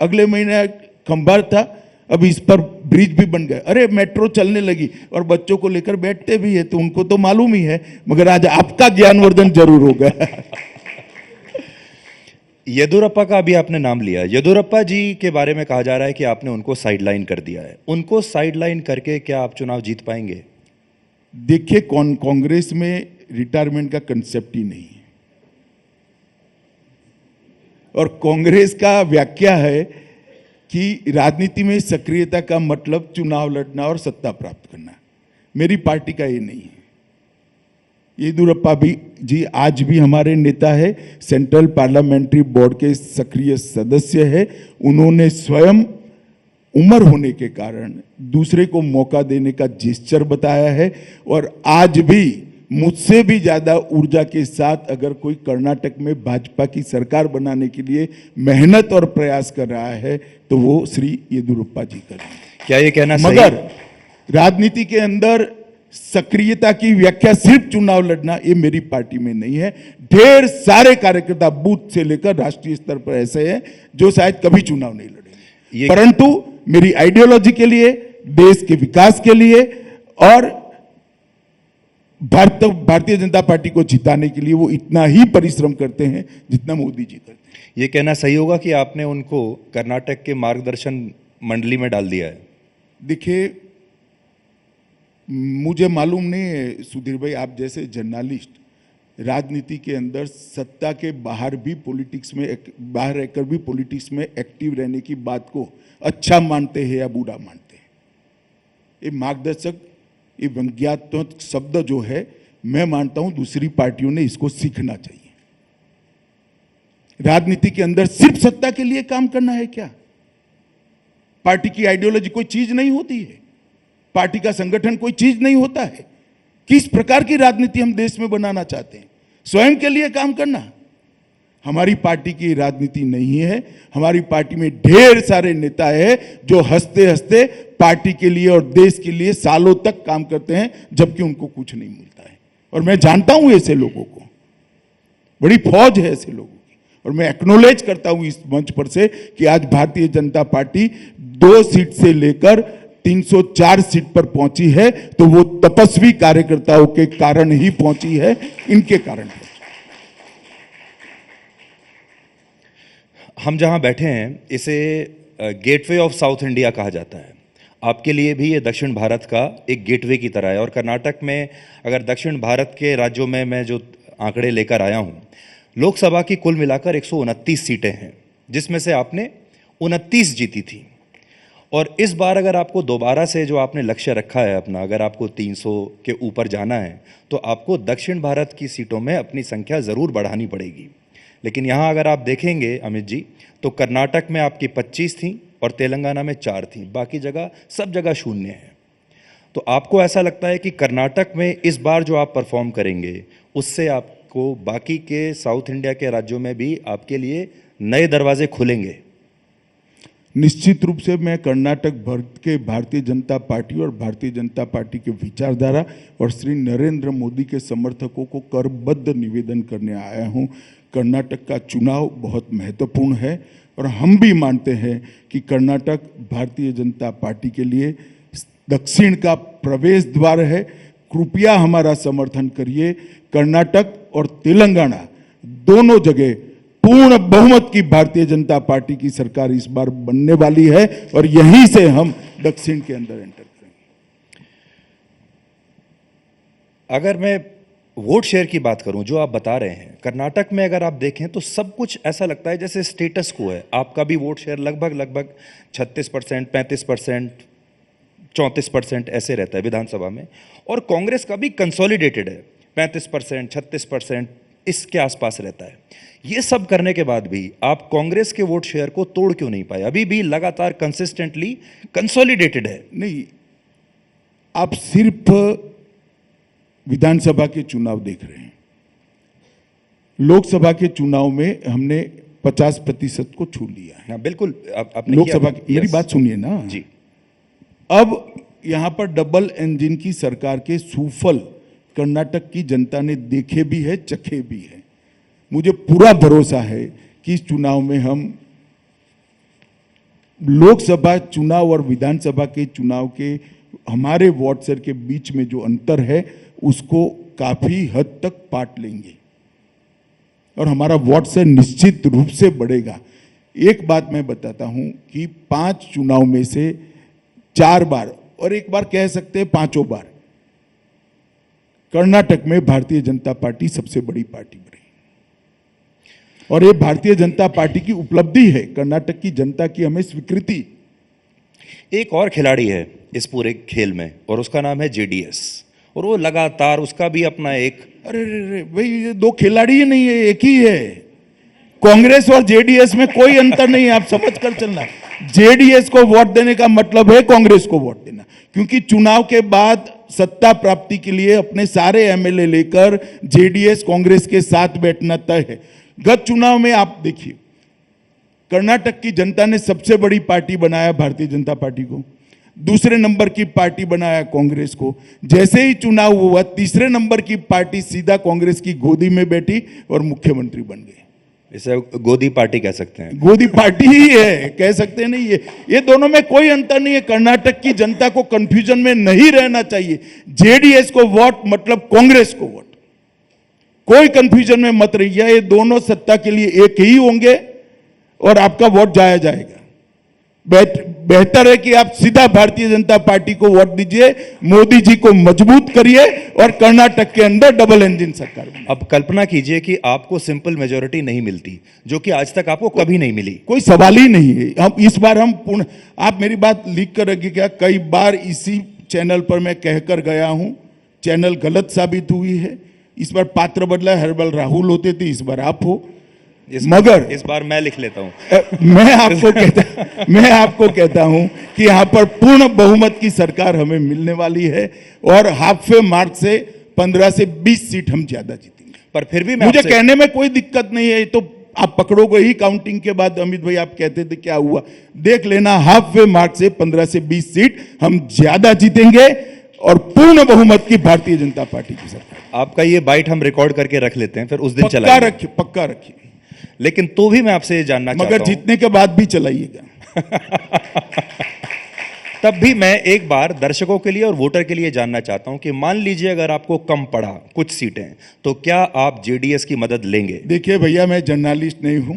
अगले महीने खंभा था, अब इस पर ब्रिज भी बन गया, अरे मेट्रो चलने लगी, और बच्चों को लेकर बैठते भी है, तो उनको तो मालूम ही है। मगर आज आपका ज्ञानवर्धन जरूर होगा। येदियुरप्पा का अभी आपने नाम लिया। येदियुरप्पा जी के बारे में कहा जा रहा है कि आपने उनको साइडलाइन कर दिया है। उनको साइडलाइन करके क्या आप चुनाव जीत पाएंगे? देखिए, कांग्रेस में रिटायरमेंट का कंसेप्ट ही नहीं है, और कांग्रेस का व्याख्या है कि राजनीति में सक्रियता का मतलब चुनाव लड़ना और सत्ता प्राप्त करना। मेरी पार्टी का ये नहीं है। येदियुरप्पा जी आज भी हमारे नेता है, सेंट्रल पार्लियामेंट्री बोर्ड के सक्रिय सदस्य है। उन्होंने स्वयं उम्र होने के कारण दूसरे को मौका देने का जेस्चर बताया है। और आज भी मुझसे भी ज्यादा ऊर्जा के साथ अगर कोई कर्नाटक में भाजपा की सरकार बनाने के लिए मेहनत और प्रयास कर रहा है तो वो श्री येदियुरप्पा जी कर रहे हैं। क्या ये कहना सही मगर राजनीति के अंदर सक्रियता की व्याख्या सिर्फ चुनाव लड़ना ये मेरी पार्टी में नहीं है। ढेर सारे कार्यकर्ता बूथ से लेकर राष्ट्रीय स्तर पर ऐसे हैं जो शायद कभी चुनाव नहीं लड़ेंगे, परंतु मेरी आइडियोलॉजी के लिए, देश के विकास के लिए और भारतीय जनता पार्टी को जिताने के लिए वो इतना ही परिश्रम करते हैं जितना मोदी जी करते हैं। ये कहना सही होगा कि आपने उनको कर्नाटक के मार्गदर्शन मंडली में डाल दिया है? देखिए, मुझे मालूम नहीं है सुधीर भाई, आप जैसे जर्नलिस्ट राजनीति के अंदर सत्ता के बाहर भी पॉलिटिक्स में बाहर रहकर भी पॉलिटिक्स में एक्टिव रहने की बात को अच्छा मानते हैं या बुरा मानते हैं। ये मार्गदर्शक, ये व्यंग्यात्मक शब्द जो है, मैं मानता हूं दूसरी पार्टियों ने इसको सीखना चाहिए। राजनीति के अंदर सिर्फ सत्ता के लिए काम करना है क्या? पार्टी की आइडियोलॉजी कोई चीज नहीं होती है, पार्टी का संगठन कोई चीज नहीं होता है। किस प्रकार की राजनीति हम देश में बनाना चाहते हैं? स्वयं के लिए काम करना हमारी पार्टी की राजनीति नहीं है। हमारी पार्टी में ढेर सारे नेता हैं जो हंसते हंसते पार्टी के लिए और देश के लिए सालों तक काम करते हैं जबकि उनको कुछ नहीं मिलता है। और मैं जानता हूं ऐसे लोगों को, बड़ी फौज है ऐसे लोगों की। और मैं एक्नॉलेज करता हूं इस मंच पर से कि आज भारतीय जनता पार्टी 2 सीट से लेकर 304 सीट पर पहुंची है तो वो तपस्वी कार्यकर्ताओं के कारण ही पहुंची है, इनके कारण पहुंची। हम जहां बैठे हैं इसे गेटवे ऑफ साउथ इंडिया कहा जाता है। आपके लिए भी ये दक्षिण भारत का एक गेटवे की तरह है। और कर्नाटक में अगर दक्षिण भारत के राज्यों में मैं जो आंकड़े लेकर आया हूं, लोकसभा की कुल मिलाकर 129 सीटें हैं, जिसमें से आपने 29 जीती थी। और इस बार अगर आपको दोबारा से जो आपने लक्ष्य रखा है अपना, अगर आपको 300 के ऊपर जाना है तो आपको दक्षिण भारत की सीटों में अपनी संख्या ज़रूर बढ़ानी पड़ेगी। लेकिन यहाँ अगर आप देखेंगे अमित जी, तो कर्नाटक में आपकी 25 थी और तेलंगाना में 4 थी, बाकी जगह सब जगह शून्य है। तो आपको ऐसा लगता है कि कर्नाटक में इस बार जो आप परफॉर्म करेंगे उससे आपको बाकी के साउथ इंडिया के राज्यों में भी आपके लिए नए दरवाजे खुलेंगे? निश्चित रूप से मैं कर्नाटक भर के भारतीय जनता पार्टी और भारतीय जनता पार्टी के विचारधारा और श्री नरेंद्र मोदी के समर्थकों को करबद्ध निवेदन करने आया हूं। कर्नाटक का चुनाव बहुत महत्वपूर्ण है और हम भी मानते हैं कि कर्नाटक भारतीय जनता पार्टी के लिए दक्षिण का प्रवेश द्वार है। कृपया हमारा समर्थन करिए। कर्नाटक और तेलंगाना दोनों जगह पूर्ण बहुमत की भारतीय जनता पार्टी की सरकार इस बार बनने वाली है और यहीं से हम दक्षिण के अंदर एंटर करेंगे। अगर मैं वोट शेयर की बात करूं, जो आप बता रहे हैं, कर्नाटक में अगर आप देखें तो सब कुछ ऐसा लगता है जैसे स्टेटस को है। आपका भी वोट शेयर लगभग 36%, 35%, 34% ऐसे रहता है विधानसभा में। और कांग्रेस का भी कंसोलिडेटेड है, 35%, 36% इसके आसपास रहता है। ये सब करने के बाद भी आप कांग्रेस के वोट शेयर को तोड़ क्यों नहीं पाए? अभी भी लगातार कंसिस्टेंटली कंसोलिडेटेड है। नहीं, आप सिर्फ विधानसभा के चुनाव देख रहे हैं। लोकसभा के चुनाव में हमने 50% को छू लिया है। हाँ, बिल्कुल। आपने लोकसभा की मेरी बात सुनिए ना जी। अब यहां पर डबल इंजन की सरकार के सुफल कर्नाटक की जनता ने देखे भी है, चखे भी है। मुझे पूरा भरोसा है कि इस चुनाव में हम लोकसभा चुनाव और विधानसभा के चुनाव के हमारे वोट शेयर के बीच में जो अंतर है उसको काफी हद तक पाट लेंगे और हमारा वोट शेयर निश्चित रूप से बढ़ेगा। एक बात मैं बताता हूं कि 5 चुनाव में से 4 बार और एक बार कह सकते हैं 5 बार कर्नाटक में भारतीय जनता पार्टी सबसे बड़ी पार्टी बनी और ये भारतीय जनता पार्टी की उपलब्धि है, कर्नाटक की जनता की हमें स्वीकृति। एक और खिलाड़ी है इस पूरे खेल में और उसका नाम है जेडीएस, और वो लगातार उसका भी अपना एक अरे भाई, ये 2 खिलाड़ी ही नहीं है, एक ही है। कांग्रेस और जेडीएस में कोई अंतर नहीं है, आप समझ कर चलना। जेडीएस को वोट देने का मतलब है कांग्रेस को वोट देना, क्योंकि चुनाव के बाद सत्ता प्राप्ति के लिए अपने सारे एमएलए लेकर जेडीएस कांग्रेस के साथ बैठना तय है। गत चुनाव में आप देखिए, कर्नाटक की जनता ने सबसे बड़ी पार्टी बनाया भारतीय जनता पार्टी को, दूसरे नंबर की पार्टी बनाया कांग्रेस को। जैसे ही चुनाव हुआ, तीसरे नंबर की पार्टी सीधा कांग्रेस की गोदी में बैठी और मुख्यमंत्री बन गए। इसे गोदी पार्टी कह सकते हैं। गोदी पार्टी ही है, कह सकते हैं नहीं। ये दोनों में कोई अंतर नहीं है। कर्नाटक की जनता को कंफ्यूजन में नहीं रहना चाहिए। जेडीएस को वोट मतलब कांग्रेस को वोट, कोई कंफ्यूजन में मत रहिए। ये दोनों सत्ता के लिए एक ही होंगे और आपका वोट जाया जाएगा। बेहतर है कि आप सीधा भारतीय जनता पार्टी को वोट दीजिए, मोदी जी को मजबूत करिए और कर्नाटक के अंदर डबल इंजन सरकार बनाइए। अब कल्पना कीजिए कि आपको सिंपल मेजोरिटी नहीं मिलती, जो कि आज तक आपको कभी नहीं मिली। कोई सवाल ही नहीं है। हम इस बार हम पूर्ण, आप मेरी बात लिख कर रखिए क्या, कई बार इसी चैनल पर मैं कहकर गया हूं, चैनल गलत साबित हुई है। इस बार पात्र बदला, हर बार राहुल होते थे, इस बार आप हो। मगर इस बार मैं लिख लेता हूं। मैं आपको कहता हूं कि यहां पर पूर्ण बहुमत की सरकार हमें मिलने वाली है और हाफे मार्क से 15 से 20 सीट हम ज्यादा जीतेंगे। पर फिर भी मुझे कहने में कोई दिक्कत नहीं है। तो आप पकड़ोगे ही काउंटिंग के बाद। अमित भाई आप कहते थे क्या हुआ, देख लेना, हाफ वे मार्क से 15 से 20 सीट हम ज्यादा जीतेंगे और पूर्ण बहुमत की भारतीय जनता पार्टी की सरकार। आपका ये बाइट हम रिकॉर्ड करके रख लेते हैं, फिर उस दिन पक्का चलाएंगे। रखिए, पक्का रखिए। लेकिन तो भी मैं आपसे ये जानना चाहता हूं, मगर जीतने के बाद भी चलाइएगा। तब भी मैं एक बार दर्शकों के लिए और वोटर के लिए जानना चाहता हूं कि मान लीजिए अगर आपको कम पड़ा कुछ सीटें, तो क्या आप जेडीएस की मदद लेंगे? देखिए भैया, मैं जर्नलिस्ट नहीं हूं,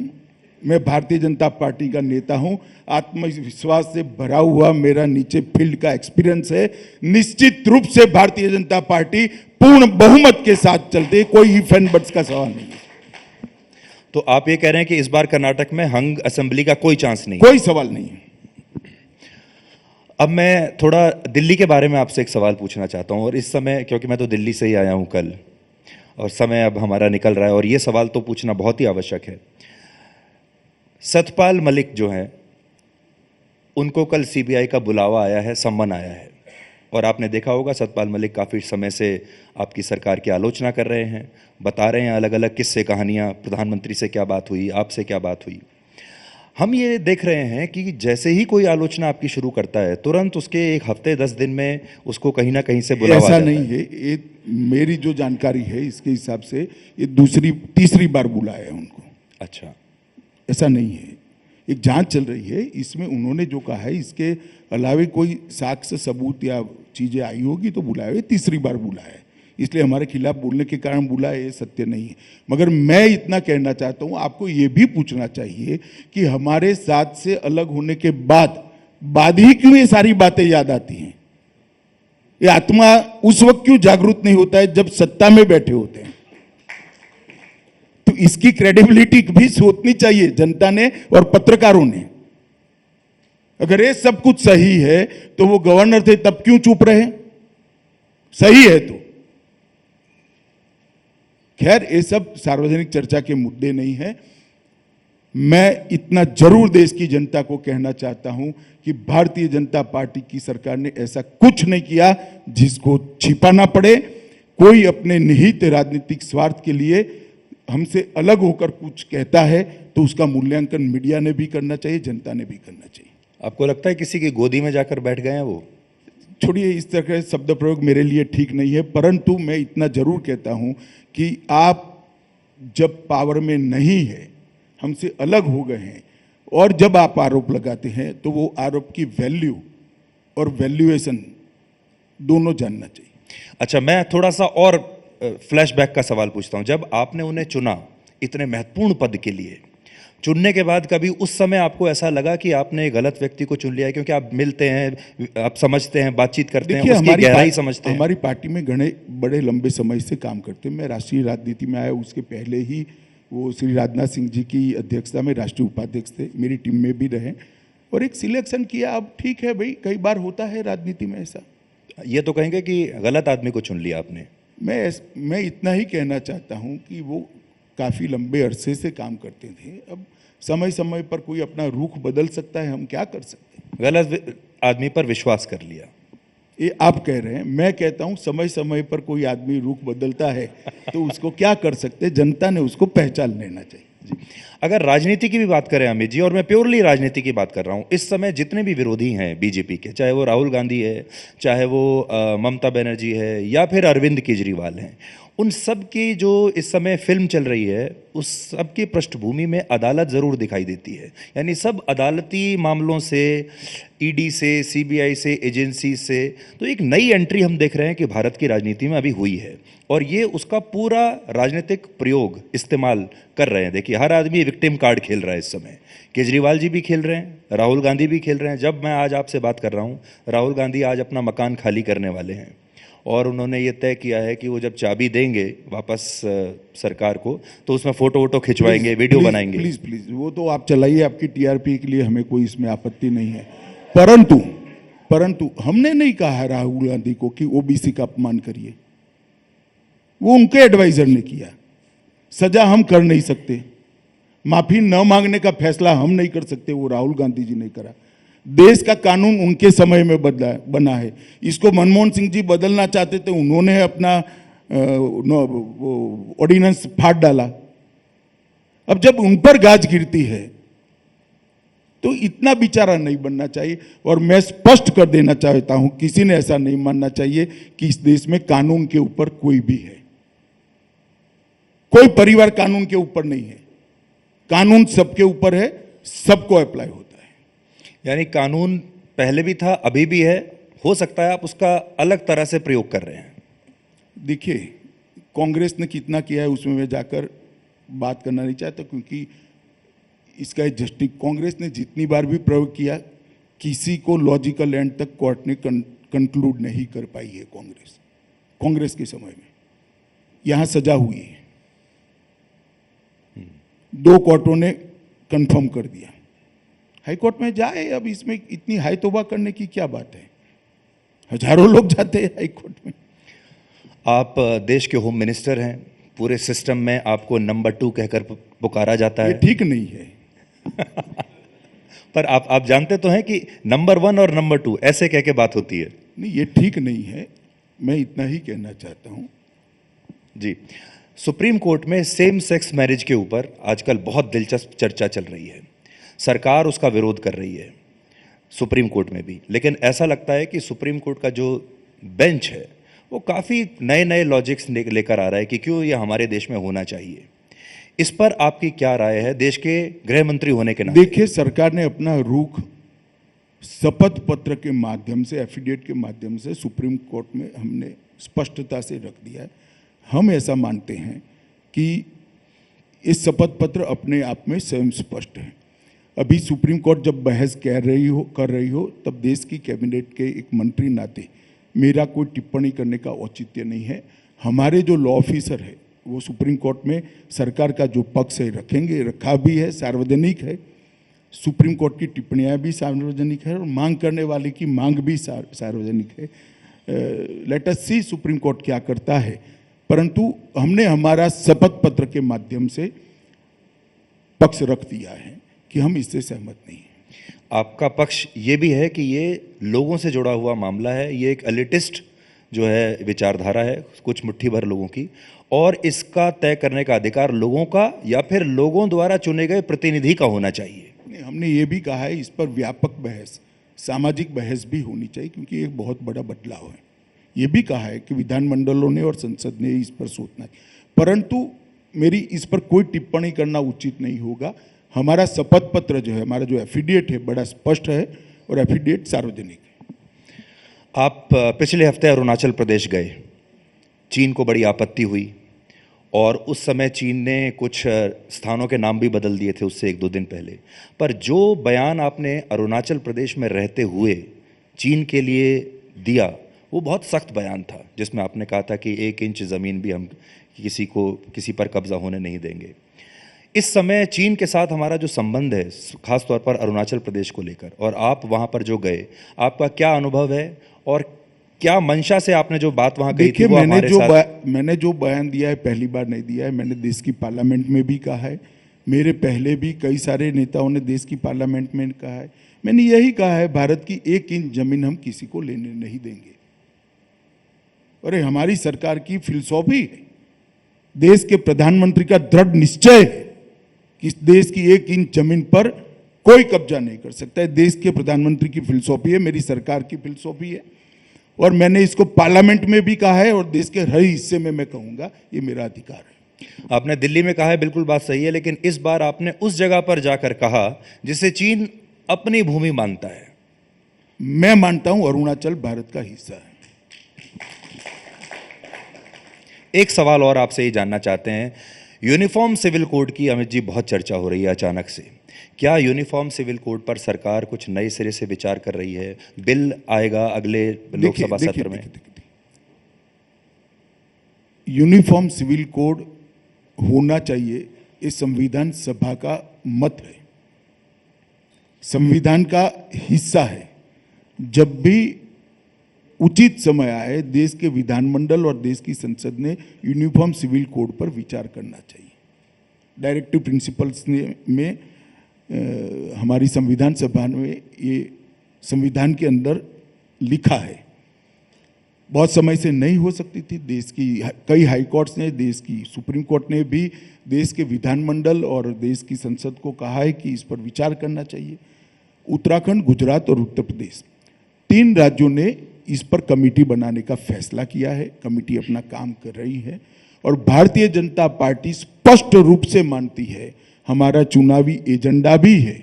मैं भारतीय जनता पार्टी का नेता हूं। आत्मविश्वास से भरा हुआ मेरा नीचे फील्ड का एक्सपीरियंस है। निश्चित रूप से भारतीय जनता पार्टी पूर्ण बहुमत के साथ चलती है, कोई इफ एंड बट्स का सवाल नहीं है। तो आप ये कह रहे हैं कि इस बार कर्नाटक में हंग असेंबली का कोई चांस नहीं? कोई सवाल नहीं है। अब मैं थोड़ा दिल्ली के बारे में आपसे एक सवाल पूछना चाहता हूं, और इस समय क्योंकि मैं तो दिल्ली से ही आया हूं कल, और समय अब हमारा निकल रहा है, और ये सवाल तो पूछना बहुत ही आवश्यक है। सतपाल मलिक जो हैं, उनको कल सीबीआई का बुलावा आया है, सम्मन आया है, और आपने देखा होगा सतपाल मलिक काफ़ी समय से आपकी सरकार की आलोचना कर रहे हैं, बता रहे हैं अलग अलग किस्से कहानियाँ, प्रधानमंत्री से क्या बात हुई, आपसे क्या बात हुई। हम ये देख रहे हैं कि जैसे ही कोई आलोचना आपकी शुरू करता है, तुरंत उसके एक हफ्ते 10 दिन में उसको कहीं ना कहीं से बुलावा ऐसा जाता नहीं है। ये मेरी जो जानकारी है इसके हिसाब से ये तीसरी बार बुलाया है उनको। अच्छा, ऐसा नहीं है, एक जांच चल रही है। इसमें उन्होंने जो कहा है, इसके अलावे कोई साक्ष्य सबूत या चीजें आई होगी तो बुलाया है। तीसरी बार बुलाया है, इसलिए हमारे खिलाफ बोलने के कारण बुलाया, ये सत्य नहीं है। मगर मैं इतना कहना चाहता हूं, आपको ये भी पूछना चाहिए कि हमारे साथ से अलग होने के बाद ही क्यों ये सारी बातें याद आती हैं? ये आत्मा उस वक्त क्यों जागरूक नहीं होता है जब सत्ता में बैठे होते हैं? तो इसकी क्रेडिबिलिटी भी सोचनी चाहिए जनता ने और पत्रकारों ने। अगर ये सब कुछ सही है तो वो गवर्नर थे, तब क्यों चुप रहे? सही है तो खैर, ये सब सार्वजनिक चर्चा के मुद्दे नहीं है। मैं इतना जरूर देश की जनता को कहना चाहता हूं कि भारतीय जनता पार्टी की सरकार ने ऐसा कुछ नहीं किया जिसको छिपाना पड़े। कोई अपने निहित राजनीतिक स्वार्थ के लिए हमसे अलग होकर कुछ कहता है तो उसका मूल्यांकन मीडिया ने भी करना चाहिए, जनता ने भी करना चाहिए। आपको लगता है किसी की गोदी में जाकर बैठ गए हैं वो? छोड़िए, इस तरह का शब्द प्रयोग मेरे लिए ठीक नहीं है, परंतु मैं इतना जरूर कहता हूं कि आप जब पावर में नहीं है, हमसे अलग हो गए हैं, और जब आप आरोप लगाते हैं तो वो आरोप की वैल्यू और वैल्यूएशन दोनों जानना चाहिए। अच्छा, मैं थोड़ा सा और फ्लैशबैक का सवाल पूछता हूं। जब आपने उन्हें चुना इतने महत्वपूर्ण पद के लिए, चुनने के बाद कभी उस समय आपको ऐसा लगा कि आपने गलत व्यक्ति को चुन लिया है? क्योंकि आप मिलते हैं, आप समझते हैं, बातचीत करते हैं, उसकी गहराई समझते हैं। हमारी पार्टी में घने बड़े लंबे समय से काम करते हैं। मैं राष्ट्रीय राजनीति में आया उसके पहले ही वो श्री राजनाथ सिंह जी की अध्यक्षता में राष्ट्रीय उपाध्यक्ष थे, मेरी टीम में भी रहे और एक सिलेक्शन किया। अब ठीक है भाई, कई बार होता है राजनीति में ऐसा। ये तो कहेंगे कि गलत आदमी को चुन लिया आपने? मैं इतना ही कहना चाहता हूं कि वो काफ़ी लंबे अरसे से काम करते थे। अब समय समय पर कोई अपना रुख बदल सकता है, हम क्या कर सकते हैं? गलत आदमी पर विश्वास कर लिया। ये आप कह रहे हैं, मैं कहता हूं समय समय पर कोई आदमी रुख बदलता है तो उसको क्या कर सकते हैं, जनता ने उसको पहचान लेना चाहिए। जी। अगर राजनीति की भी बात करें अमित जी, और मैं प्योरली राजनीति की बात कर रहा हूं, इस समय जितने भी विरोधी हैं बीजेपी के, चाहे वो राहुल गांधी है, चाहे वो ममता बनर्जी है, या फिर अरविंद केजरीवाल हैं, उन सब की जो इस समय फिल्म चल रही है, उस सब की पृष्ठभूमि में अदालत ज़रूर दिखाई देती है। यानी सब अदालती मामलों से, ईडी से, सीबीआई से, एजेंसी से, तो एक नई एंट्री हम देख रहे हैं कि भारत की राजनीति में अभी हुई है, और ये उसका पूरा राजनीतिक प्रयोग इस्तेमाल कर रहे हैं। देखिए, हर आदमी विक्टिम कार्ड खेल रहा है इस समय। केजरीवाल जी भी खेल रहे हैं, राहुल गांधी भी खेल रहे हैं। जब मैं आज आपसे बात कर रहा हूँ, राहुल गांधी आज अपना मकान खाली करने वाले हैं, और उन्होंने ये तय किया है कि वो जब चाबी देंगे वापस सरकार को, तो उसमें फोटो वोटो खिंचवाएंगे, वीडियो बनाएंगे। प्लीज प्लीज, वो तो आप चलाइए, आपकी टीआरपी के लिए हमें कोई इसमें आपत्ति नहीं है। परंतु हमने नहीं कहा है राहुल गांधी को कि ओबीसी का अपमान करिए, वो उनके एडवाइजर ने किया। सजा हम कर नहीं सकते, माफी न मांगने का फैसला हम नहीं कर सकते, वो राहुल गांधी जी ने करा। देश का कानून उनके समय में बना है, इसको मनमोहन सिंह जी बदलना चाहते थे, उन्होंने अपना ऑर्डिनेंस फाड़ डाला। अब जब उन पर गाज गिरती है तो इतना बेचारा नहीं बनना चाहिए। और मैं स्पष्ट कर देना चाहता हूं, किसी ने ऐसा नहीं मानना चाहिए कि इस देश में कानून के ऊपर कोई भी है। कोई परिवार कानून के ऊपर नहीं है, कानून सबके ऊपर है, सबको अप्लाई होता है। यानी कानून पहले भी था, अभी भी है, हो सकता है आप उसका अलग तरह से प्रयोग कर रहे हैं। देखिए, कांग्रेस ने कितना किया है उसमें मैं जाकर बात करना नहीं चाहता, क्योंकि इसका कांग्रेस ने जितनी बार भी प्रयोग किया, किसी को लॉजिकल एंड तक कोर्ट ने कंक्लूड नहीं कर पाई है। कांग्रेस के समय में यहां सजा हुई है, 2 कोर्टों ने कंफर्म कर दिया। हाई कोर्ट में जाए, अब इसमें इतनी हाई तौबा करने की क्या बात है? हजारों लोग जाते हैं हाई कोर्ट में। आप देश के होम मिनिस्टर हैं, पूरे सिस्टम में आपको नंबर 2 कहकर पुकारा जाता ये है। ठीक नहीं है। पर आप जानते तो हैं कि नंबर 1 और नंबर 2 ऐसे कह के बात होती है। नहीं, ये ठीक नहीं है, मैं इतना ही कहना चाहता हूं। जी, सुप्रीम कोर्ट में सेम सेक्स मैरिज के ऊपर आजकल बहुत दिलचस्प चर्चा चल रही है। सरकार उसका विरोध कर रही है सुप्रीम कोर्ट में भी, लेकिन ऐसा लगता है कि सुप्रीम कोर्ट का जो बेंच है वो काफ़ी नए नए लॉजिक्स लेकर आ रहा है कि क्यों ये हमारे देश में होना चाहिए। इस पर आपकी क्या राय है देश के गृह मंत्री होने के नाते? देखिए, सरकार ने अपना रुख शपथ पत्र के माध्यम से, एफिडेविट के माध्यम से सुप्रीम कोर्ट में हमने स्पष्टता से रख दिया है। हम ऐसा मानते हैं कि इस शपथ पत्र अपने आप में स्वयं स्पष्ट है। अभी सुप्रीम कोर्ट जब बहस कर रही हो तब देश की कैबिनेट के एक मंत्री नाते मेरा कोई टिप्पणी करने का औचित्य नहीं है। हमारे जो लॉ ऑफिसर है वो सुप्रीम कोर्ट में सरकार का जो पक्ष है रखेंगे, रखा भी है, सार्वजनिक है। सुप्रीम कोर्ट की टिप्पणियां भी सार्वजनिक है और मांग करने वाले की मांग भी सार्वजनिक है। लेट अस सी सुप्रीम कोर्ट क्या करता है, परंतु हमने हमारा शपथ पत्र के माध्यम से पक्ष रख दिया है कि हम इससे सहमत नहीं हैं। आपका पक्ष ये भी है कि ये लोगों से जुड़ा हुआ मामला है, ये एक एलिटिस्ट जो है विचारधारा है कुछ मुट्ठी भर लोगों की, और इसका तय करने का अधिकार लोगों का या फिर लोगों द्वारा चुने गए प्रतिनिधि का होना चाहिए। नहीं, हमने ये भी कहा है इस पर व्यापक बहस, सामाजिक बहस भी होनी चाहिए, क्योंकि एक बहुत बड़ा बदलाव है। ये भी कहा है कि विधानमंडलों ने और संसद ने इस पर सोचना है, परंतु मेरी इस पर कोई टिप्पणी करना उचित नहीं होगा। हमारा शपथ पत्र जो है, हमारा जो एफिडेविट है, बड़ा स्पष्ट है और एफिडेविट सार्वजनिक है। आप पिछले हफ्ते अरुणाचल प्रदेश गए, चीन को बड़ी आपत्ति हुई, और उस समय चीन ने कुछ स्थानों के नाम भी बदल दिए थे उससे 1-2 दिन पहले। पर जो बयान आपने अरुणाचल प्रदेश में रहते हुए चीन के लिए दिया, वो बहुत सख्त बयान था, जिसमें आपने कहा था कि 1 इंच ज़मीन भी हम किसी पर कब्जा होने नहीं देंगे। इस समय चीन के साथ हमारा जो संबंध है, खास तौर पर अरुणाचल प्रदेश को लेकर, और आप वहाँ पर जो गए, आपका क्या अनुभव है और क्या मंशा से आपने जो बात वहाँ कही थी वो हमारे साथ? मैंने जो बयान दिया है पहली बार नहीं दिया है, मैंने देश की पार्लियामेंट में भी कहा है, मेरे पहले भी कई सारे नेताओं ने देश की पार्लियामेंट में कहा है, मैंने यही कहा है, भारत की 1 इंच जमीन हम किसी को लेने नहीं देंगे। अरे हमारी सरकार की फिलसॉफी है, देश के प्रधानमंत्री का दृढ़ निश्चय है कि इस देश की 1 इंच जमीन पर कोई कब्जा नहीं कर सकता है। देश के प्रधानमंत्री की फिलसॉफी है, मेरी सरकार की फिलसॉफी है, और मैंने इसको पार्लियामेंट में भी कहा है और देश के हर हिस्से में मैं कहूंगा, ये मेरा अधिकार है। आपने दिल्ली में कहा है, बिल्कुल बात सही है, लेकिन इस बार आपने उस जगह पर जाकर कहा जिसे चीन अपनी भूमि मानता है। मैं मानता हूं अरुणाचल भारत का हिस्सा है। एक सवाल और आपसे ये जानना चाहते हैं, यूनिफॉर्म सिविल कोड की अमित जी बहुत चर्चा हो रही है अचानक से। क्या यूनिफॉर्म सिविल कोड पर सरकार कुछ नए सिरे से विचार कर रही है? बिल आएगा अगले लोकसभा सत्र में। यूनिफॉर्म सिविल कोड होना चाहिए, ये संविधान सभा का मत है, संविधान का हिस्सा है। जब भी उचित समय आए, देश के विधानमंडल और देश की संसद ने यूनिफॉर्म सिविल कोड पर विचार करना चाहिए। डायरेक्टिव प्रिंसिपल्स में हमारी संविधान सभा में ये संविधान के अंदर लिखा है। बहुत समय से नहीं हो सकती थी, देश की कई हाई कोर्ट्स ने, देश की सुप्रीम कोर्ट ने भी देश के विधानमंडल और देश की संसद को कहा है कि इस पर विचार करना चाहिए। उत्तराखंड, गुजरात और उत्तर प्रदेश, 3 राज्यों ने इस पर कमेटी बनाने का फैसला किया है। कमेटी अपना काम कर रही है और भारतीय जनता पार्टी स्पष्ट रूप से मानती है, हमारा चुनावी एजेंडा भी है,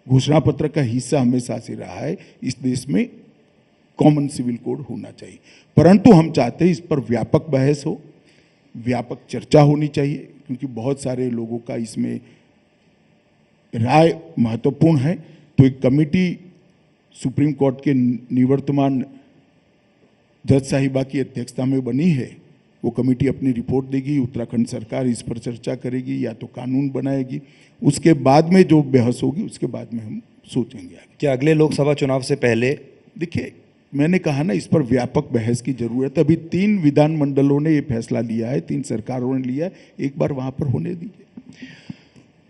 घोषणा पत्र का हिस्सा हमेशा से रहा है, इस देश में कॉमन सिविल कोड होना चाहिए। परंतु हम चाहते हैं इस पर व्यापक बहस हो, व्यापक चर्चा होनी चाहिए, क्योंकि बहुत सारे लोगों का इसमें राय महत्वपूर्ण है। तो एक कमेटी सुप्रीम कोर्ट के निवर्तमान जज साहिबा की अध्यक्षता में बनी है, वो कमेटी अपनी रिपोर्ट देगी, उत्तराखंड सरकार इस पर चर्चा करेगी या तो कानून बनाएगी, उसके बाद में जो बहस होगी उसके बाद में हम सोचेंगे आगे। क्या अगले लोकसभा चुनाव से पहले? देखिए, मैंने कहा ना, इस पर व्यापक बहस की जरूरत है। अभी 3 विधानमंडलों ने ये फैसला लिया है, 3 सरकारों ने लिया है, एक बार वहां पर होने दीजिए।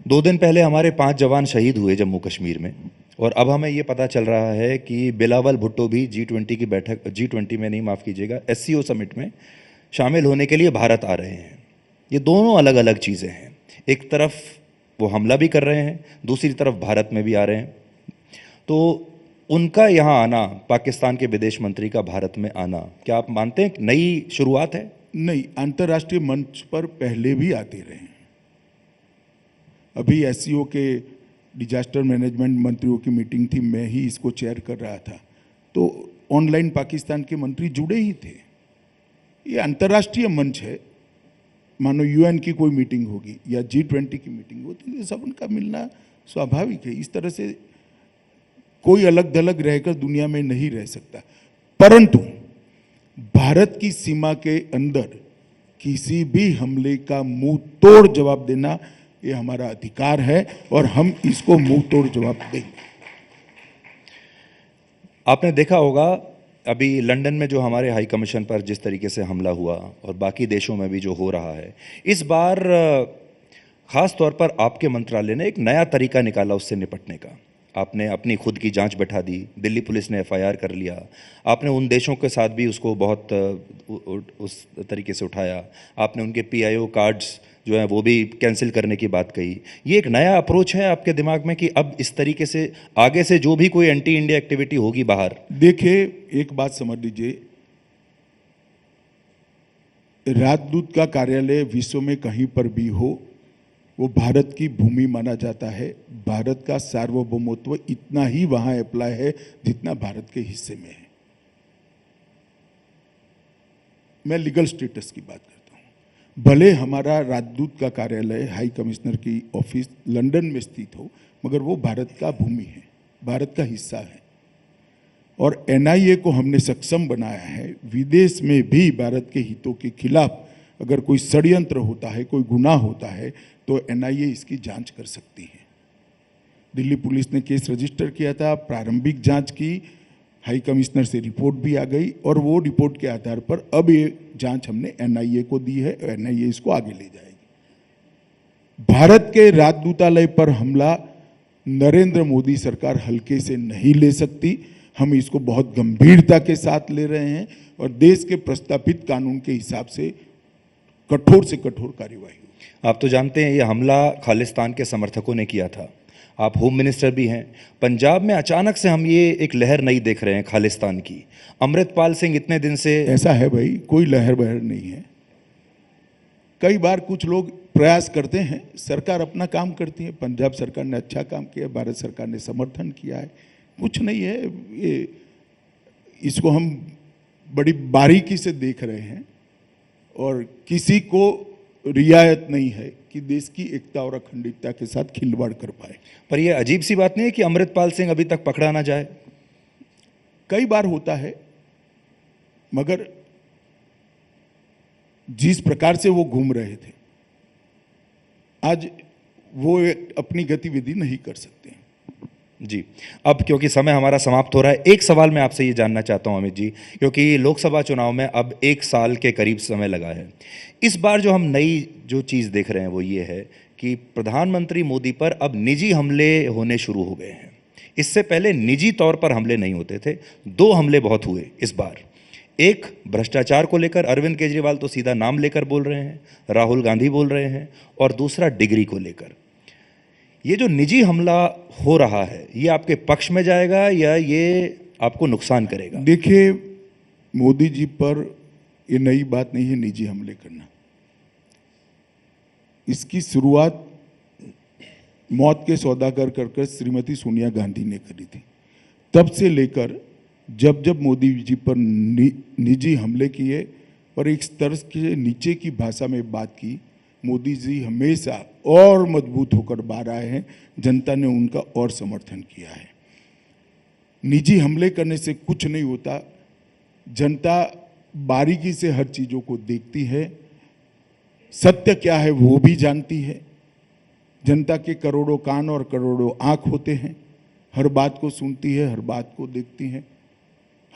2 दिन पहले हमारे 5 जवान शहीद हुए जम्मू कश्मीर में, और अब हमें ये पता चल रहा है कि बिलावल भुट्टो भी G20 की बैठक, G20 में नहीं, माफ़ कीजिएगा, SCO समिट में शामिल होने के लिए भारत आ रहे हैं। ये दोनों अलग अलग चीज़ें हैं। एक तरफ वो हमला भी कर रहे हैं, दूसरी तरफ भारत में भी आ रहे हैं। तो उनका यहाँ आना, पाकिस्तान के विदेश मंत्री का भारत में आना, क्या आप मानते हैं नई शुरुआत है? नहीं, अंतर्राष्ट्रीय मंच पर पहले भी आते रहे हैं। अभी SCO के डिजास्टर मैनेजमेंट मंत्रियों की मीटिंग थी, मैं ही इसको चेयर कर रहा था, तो ऑनलाइन पाकिस्तान के मंत्री जुड़े ही थे। ये अंतर्राष्ट्रीय मंच है, मानो UN की कोई मीटिंग होगी या G20 की मीटिंग होती है, सब उनका मिलना स्वाभाविक है। इस तरह से कोई अलग थलग रहकर दुनिया में नहीं रह सकता। परंतु भारत की सीमा के अंदर किसी भी हमले का मुंह तोड़ जवाब देना, ये हमारा अधिकार है और हम इसको मुंह तोड़ जवाब देंगे। आपने देखा होगा अभी लंदन में जो हमारे हाई कमीशन पर जिस तरीके से हमला हुआ, और बाकी देशों में भी जो हो रहा है, इस बार खास तौर पर आपके मंत्रालय ने एक नया तरीका निकाला उससे निपटने का। आपने अपनी खुद की जांच बैठा दी, दिल्ली पुलिस ने FIR कर लिया, आपने उन देशों के साथ भी उसको बहुत उस तरीके से उठाया, आपने उनके PIO कार्ड्स जो हैं वो भी कैंसिल करने की बात कही। ये एक नया अप्रोच है आपके दिमाग में कि अब इस तरीके से आगे से जो भी कोई एंटी इंडिया एक्टिविटी होगी बाहर? देखिए, एक बात समझ लीजिए, राजदूत का कार्यालय विश्व में कहीं पर भी हो, वो भारत की भूमि माना जाता है। भारत का सार्वभौमत्व इतना ही वहां अप्लाई है जितना भारत के हिस्से में है। मैं लीगल स्टेटस की बात करता हूं। भले हमारा राजदूत का कार्यालय, हाई कमिश्नर की ऑफिस लंदन में स्थित हो, मगर वो भारत का भूमि है, भारत का हिस्सा है। और NIA को हमने सक्षम बनाया है, विदेश में भी भारत के हितों के खिलाफ अगर कोई षड्यंत्र होता है, कोई गुनाह होता है, तो NIA इसकी जांच कर सकती है। दिल्ली पुलिस ने केस रजिस्टर किया था, प्रारंभिक जांच की, हाई कमिश्नर से रिपोर्ट भी आ गई, और वो रिपोर्ट के आधार पर अब ये जांच हमने NIA को दी है और NIA इसको आगे ले जाएगी। भारत के राजदूतालय पर हमला नरेंद्र मोदी सरकार हल्के से नहीं ले सकती। हम इसको बहुत गंभीरता के साथ ले रहे हैं और देश के प्रस्तावित कानून के हिसाब से कठोर कार्यवाही। आप तो जानते हैं ये हमला खालिस्तान के समर्थकों ने किया था। आप होम मिनिस्टर भी हैं। पंजाब में अचानक से हम ये एक लहर नहीं देख रहे हैं खालिस्तान की। अमृतपाल सिंह इतने दिन से ऐसा है भाई, कोई लहर बहर नहीं है। कई बार कुछ लोग प्रयास करते हैं, सरकार अपना काम करती है। पंजाब सरकार ने अच्छा काम किया, भारत सरकार ने समर्थन किया है, कुछ नहीं है। ये इसको हम बड़ी बारीकी से देख रहे हैं और किसी को रियायत नहीं है कि देश की एकता और अखंडता के साथ खिलवाड़ कर पाए। पर यह अजीब सी बात नहीं है कि अमृतपाल सिंह अभी तक पकड़ा ना जाए? कई बार होता है, मगर जिस प्रकार से वो घूम रहे थे, आज वो अपनी गतिविधि नहीं कर सकते। जी, अब क्योंकि समय हमारा समाप्त हो रहा है, एक सवाल मैं आपसे ये जानना चाहता हूं अमित जी, क्योंकि लोकसभा चुनाव में अब 1 साल के करीब समय लगा है। इस बार जो हम नई जो चीज़ देख रहे हैं वो ये है कि प्रधानमंत्री मोदी पर अब निजी हमले होने शुरू हो गए हैं। इससे पहले निजी तौर पर हमले नहीं होते थे। 2 हमले बहुत हुए इस बार। एक भ्रष्टाचार को लेकर, अरविंद केजरीवाल तो सीधा नाम लेकर बोल रहे हैं, राहुल गांधी बोल रहे हैं, और दूसरा डिग्री को लेकर। ये जो निजी हमला हो रहा है ये आपके पक्ष में जाएगा या ये आपको नुकसान करेगा? देखिए, मोदी जी पर ये नई बात नहीं है निजी हमले करना। इसकी शुरुआत मौत के सौदागर कर श्रीमती सोनिया गांधी ने करी थी। तब से लेकर जब जब मोदी जी पर निजी हमले किए और एक स्तर के नीचे की भाषा में बात की, मोदी जी हमेशा और मजबूत होकर बाहर आए हैं। जनता ने उनका और समर्थन किया है। निजी हमले करने से कुछ नहीं होता। जनता बारीकी से हर चीज़ों को देखती है, सत्य क्या है वो भी जानती है। जनता के करोड़ों कान और करोड़ों आँख होते हैं, हर बात को सुनती है, हर बात को देखती है।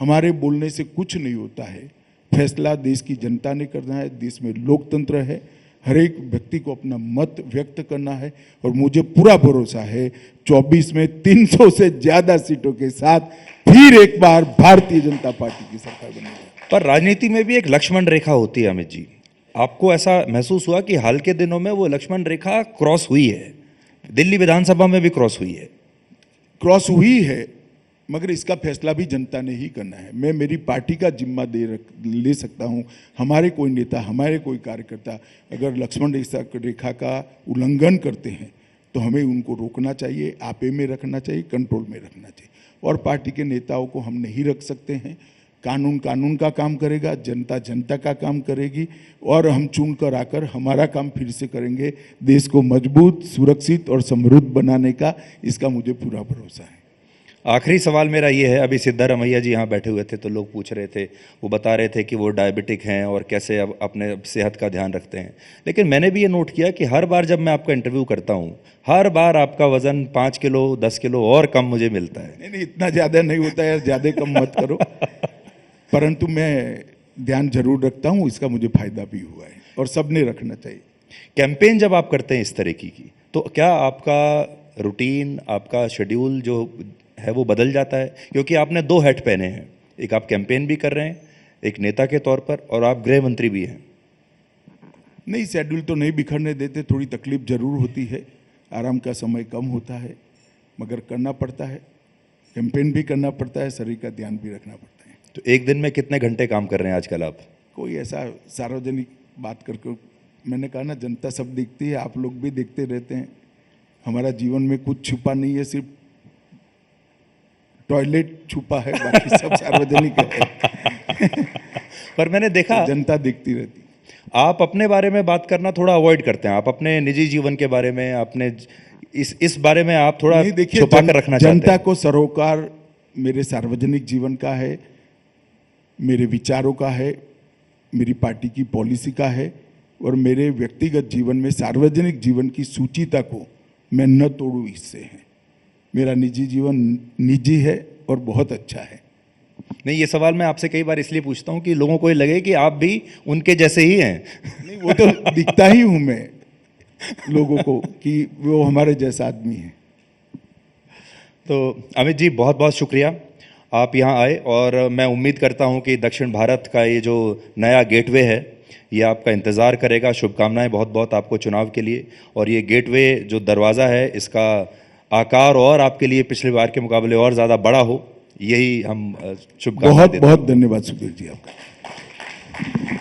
हमारे बोलने से कुछ नहीं होता है। फैसला देश की जनता ने करना है। देश में लोकतंत्र है, हर एक व्यक्ति को अपना मत व्यक्त करना है और मुझे पूरा भरोसा है 24 में 300 से ज़्यादा सीटों के साथ फिर एक बार भारतीय जनता पार्टी की सरकार बनेगी। पर राजनीति में भी एक लक्ष्मण रेखा होती है अमित जी। आपको ऐसा महसूस हुआ कि हाल के दिनों में वो लक्ष्मण रेखा क्रॉस हुई है? दिल्ली विधानसभा में भी क्रॉस हुई है। क्रॉस हुई है, मगर इसका फैसला भी जनता ने ही करना है। मैं मेरी पार्टी का जिम्मा ले सकता हूं। हमारे कोई नेता, हमारे कोई कार्यकर्ता अगर लक्ष्मण रेखा का उल्लंघन करते हैं तो हमें उनको रोकना चाहिए, आपे में रखना चाहिए, कंट्रोल में रखना चाहिए। और पार्टी के नेताओं को हम नहीं रख सकते हैं। कानून कानून का काम करेगा, जनता जनता का काम करेगी और हम चुन कर आकर हमारा काम फिर से करेंगे। देश को मजबूत, सुरक्षित और समृद्ध बनाने का इसका मुझे पूरा भरोसा है। आखिरी सवाल मेरा ये है, अभी सिद्धारमैया जी यहाँ बैठे हुए थे तो लोग पूछ रहे थे, वो बता रहे थे कि वो डायबिटिक हैं और कैसे अब अपने सेहत का ध्यान रखते हैं। लेकिन मैंने भी ये नोट किया कि हर बार जब मैं आपका इंटरव्यू करता हूँ, हर बार आपका वज़न 5 किलो 10 किलो और कम मुझे मिलता है। नहीं, इतना ज़्यादा नहीं होता यार, ज़्यादा कम मत करो। परंतु मैं ध्यान जरूर रखता हूँ, इसका मुझे फायदा भी हुआ है और सबने रखना चाहिए। कैंपेन जब आप करते हैं इस तरीके की, तो क्या आपका रूटीन, आपका शेड्यूल जो है वो बदल जाता है? क्योंकि आपने 2 हैट पहने हैं, एक आप कैंपेन भी कर रहे हैं एक नेता के तौर पर और आप गृह मंत्री भी हैं। नहीं, शेड्यूल तो नहीं बिखरने देते, थोड़ी तकलीफ जरूर होती है, आराम का समय कम होता है, मगर करना पड़ता है। कैंपेन भी करना पड़ता है, शरीर का ध्यान भी रखना पड़ता है। तो एक दिन में कितने घंटे काम कर रहे हैं आजकल आप? कोई ऐसा सार्वजनिक बात करके, मैंने कहा ना, जनता सब देखती है, आप लोग भी देखते रहते हैं। हमारा जीवन में कुछ छुपा नहीं है, सिर्फ टॉयलेट छुपा है, बाकी सब सार्वजनिक है। पर मैंने देखा जनता देखती रहती। आप अपने बारे में बात करना थोड़ा अवॉइड करते हैं। आप अपने निजी जीवन के बारे में, अपने इस बारे में आप थोड़ा छुपा कर रखना चाहते हैं। जनता को सरोकार मेरे सार्वजनिक जीवन का है, मेरे विचारों का है, मेरी पार्टी की पॉलिसी का है और मेरे व्यक्तिगत जीवन में सार्वजनिक जीवन की सूचिता को मैं न तोड़ूं, इससे है। मेरा निजी जीवन निजी है और बहुत अच्छा है। नहीं, ये सवाल मैं आपसे कई बार इसलिए पूछता हूँ कि लोगों को ये लगे कि आप भी उनके जैसे ही हैं। नहीं, वो तो दिखता ही हूँ मैं। लोगों को कि वो हमारे जैसा आदमी है। तो अमित जी बहुत बहुत शुक्रिया आप यहाँ आए, और मैं उम्मीद करता हूँ कि दक्षिण भारत का ये जो नया गेटवे है ये आपका इंतज़ार करेगा। शुभकामनाएं बहुत बहुत आपको चुनाव के लिए, और ये गेटवे जो दरवाज़ा है इसका आकार और आपके लिए पिछले बार के मुकाबले और ज़्यादा बड़ा हो, यही हम शुभकामनाएं बहुत देते हैं। बहुत धन्यवाद सुखदेव जी आपका।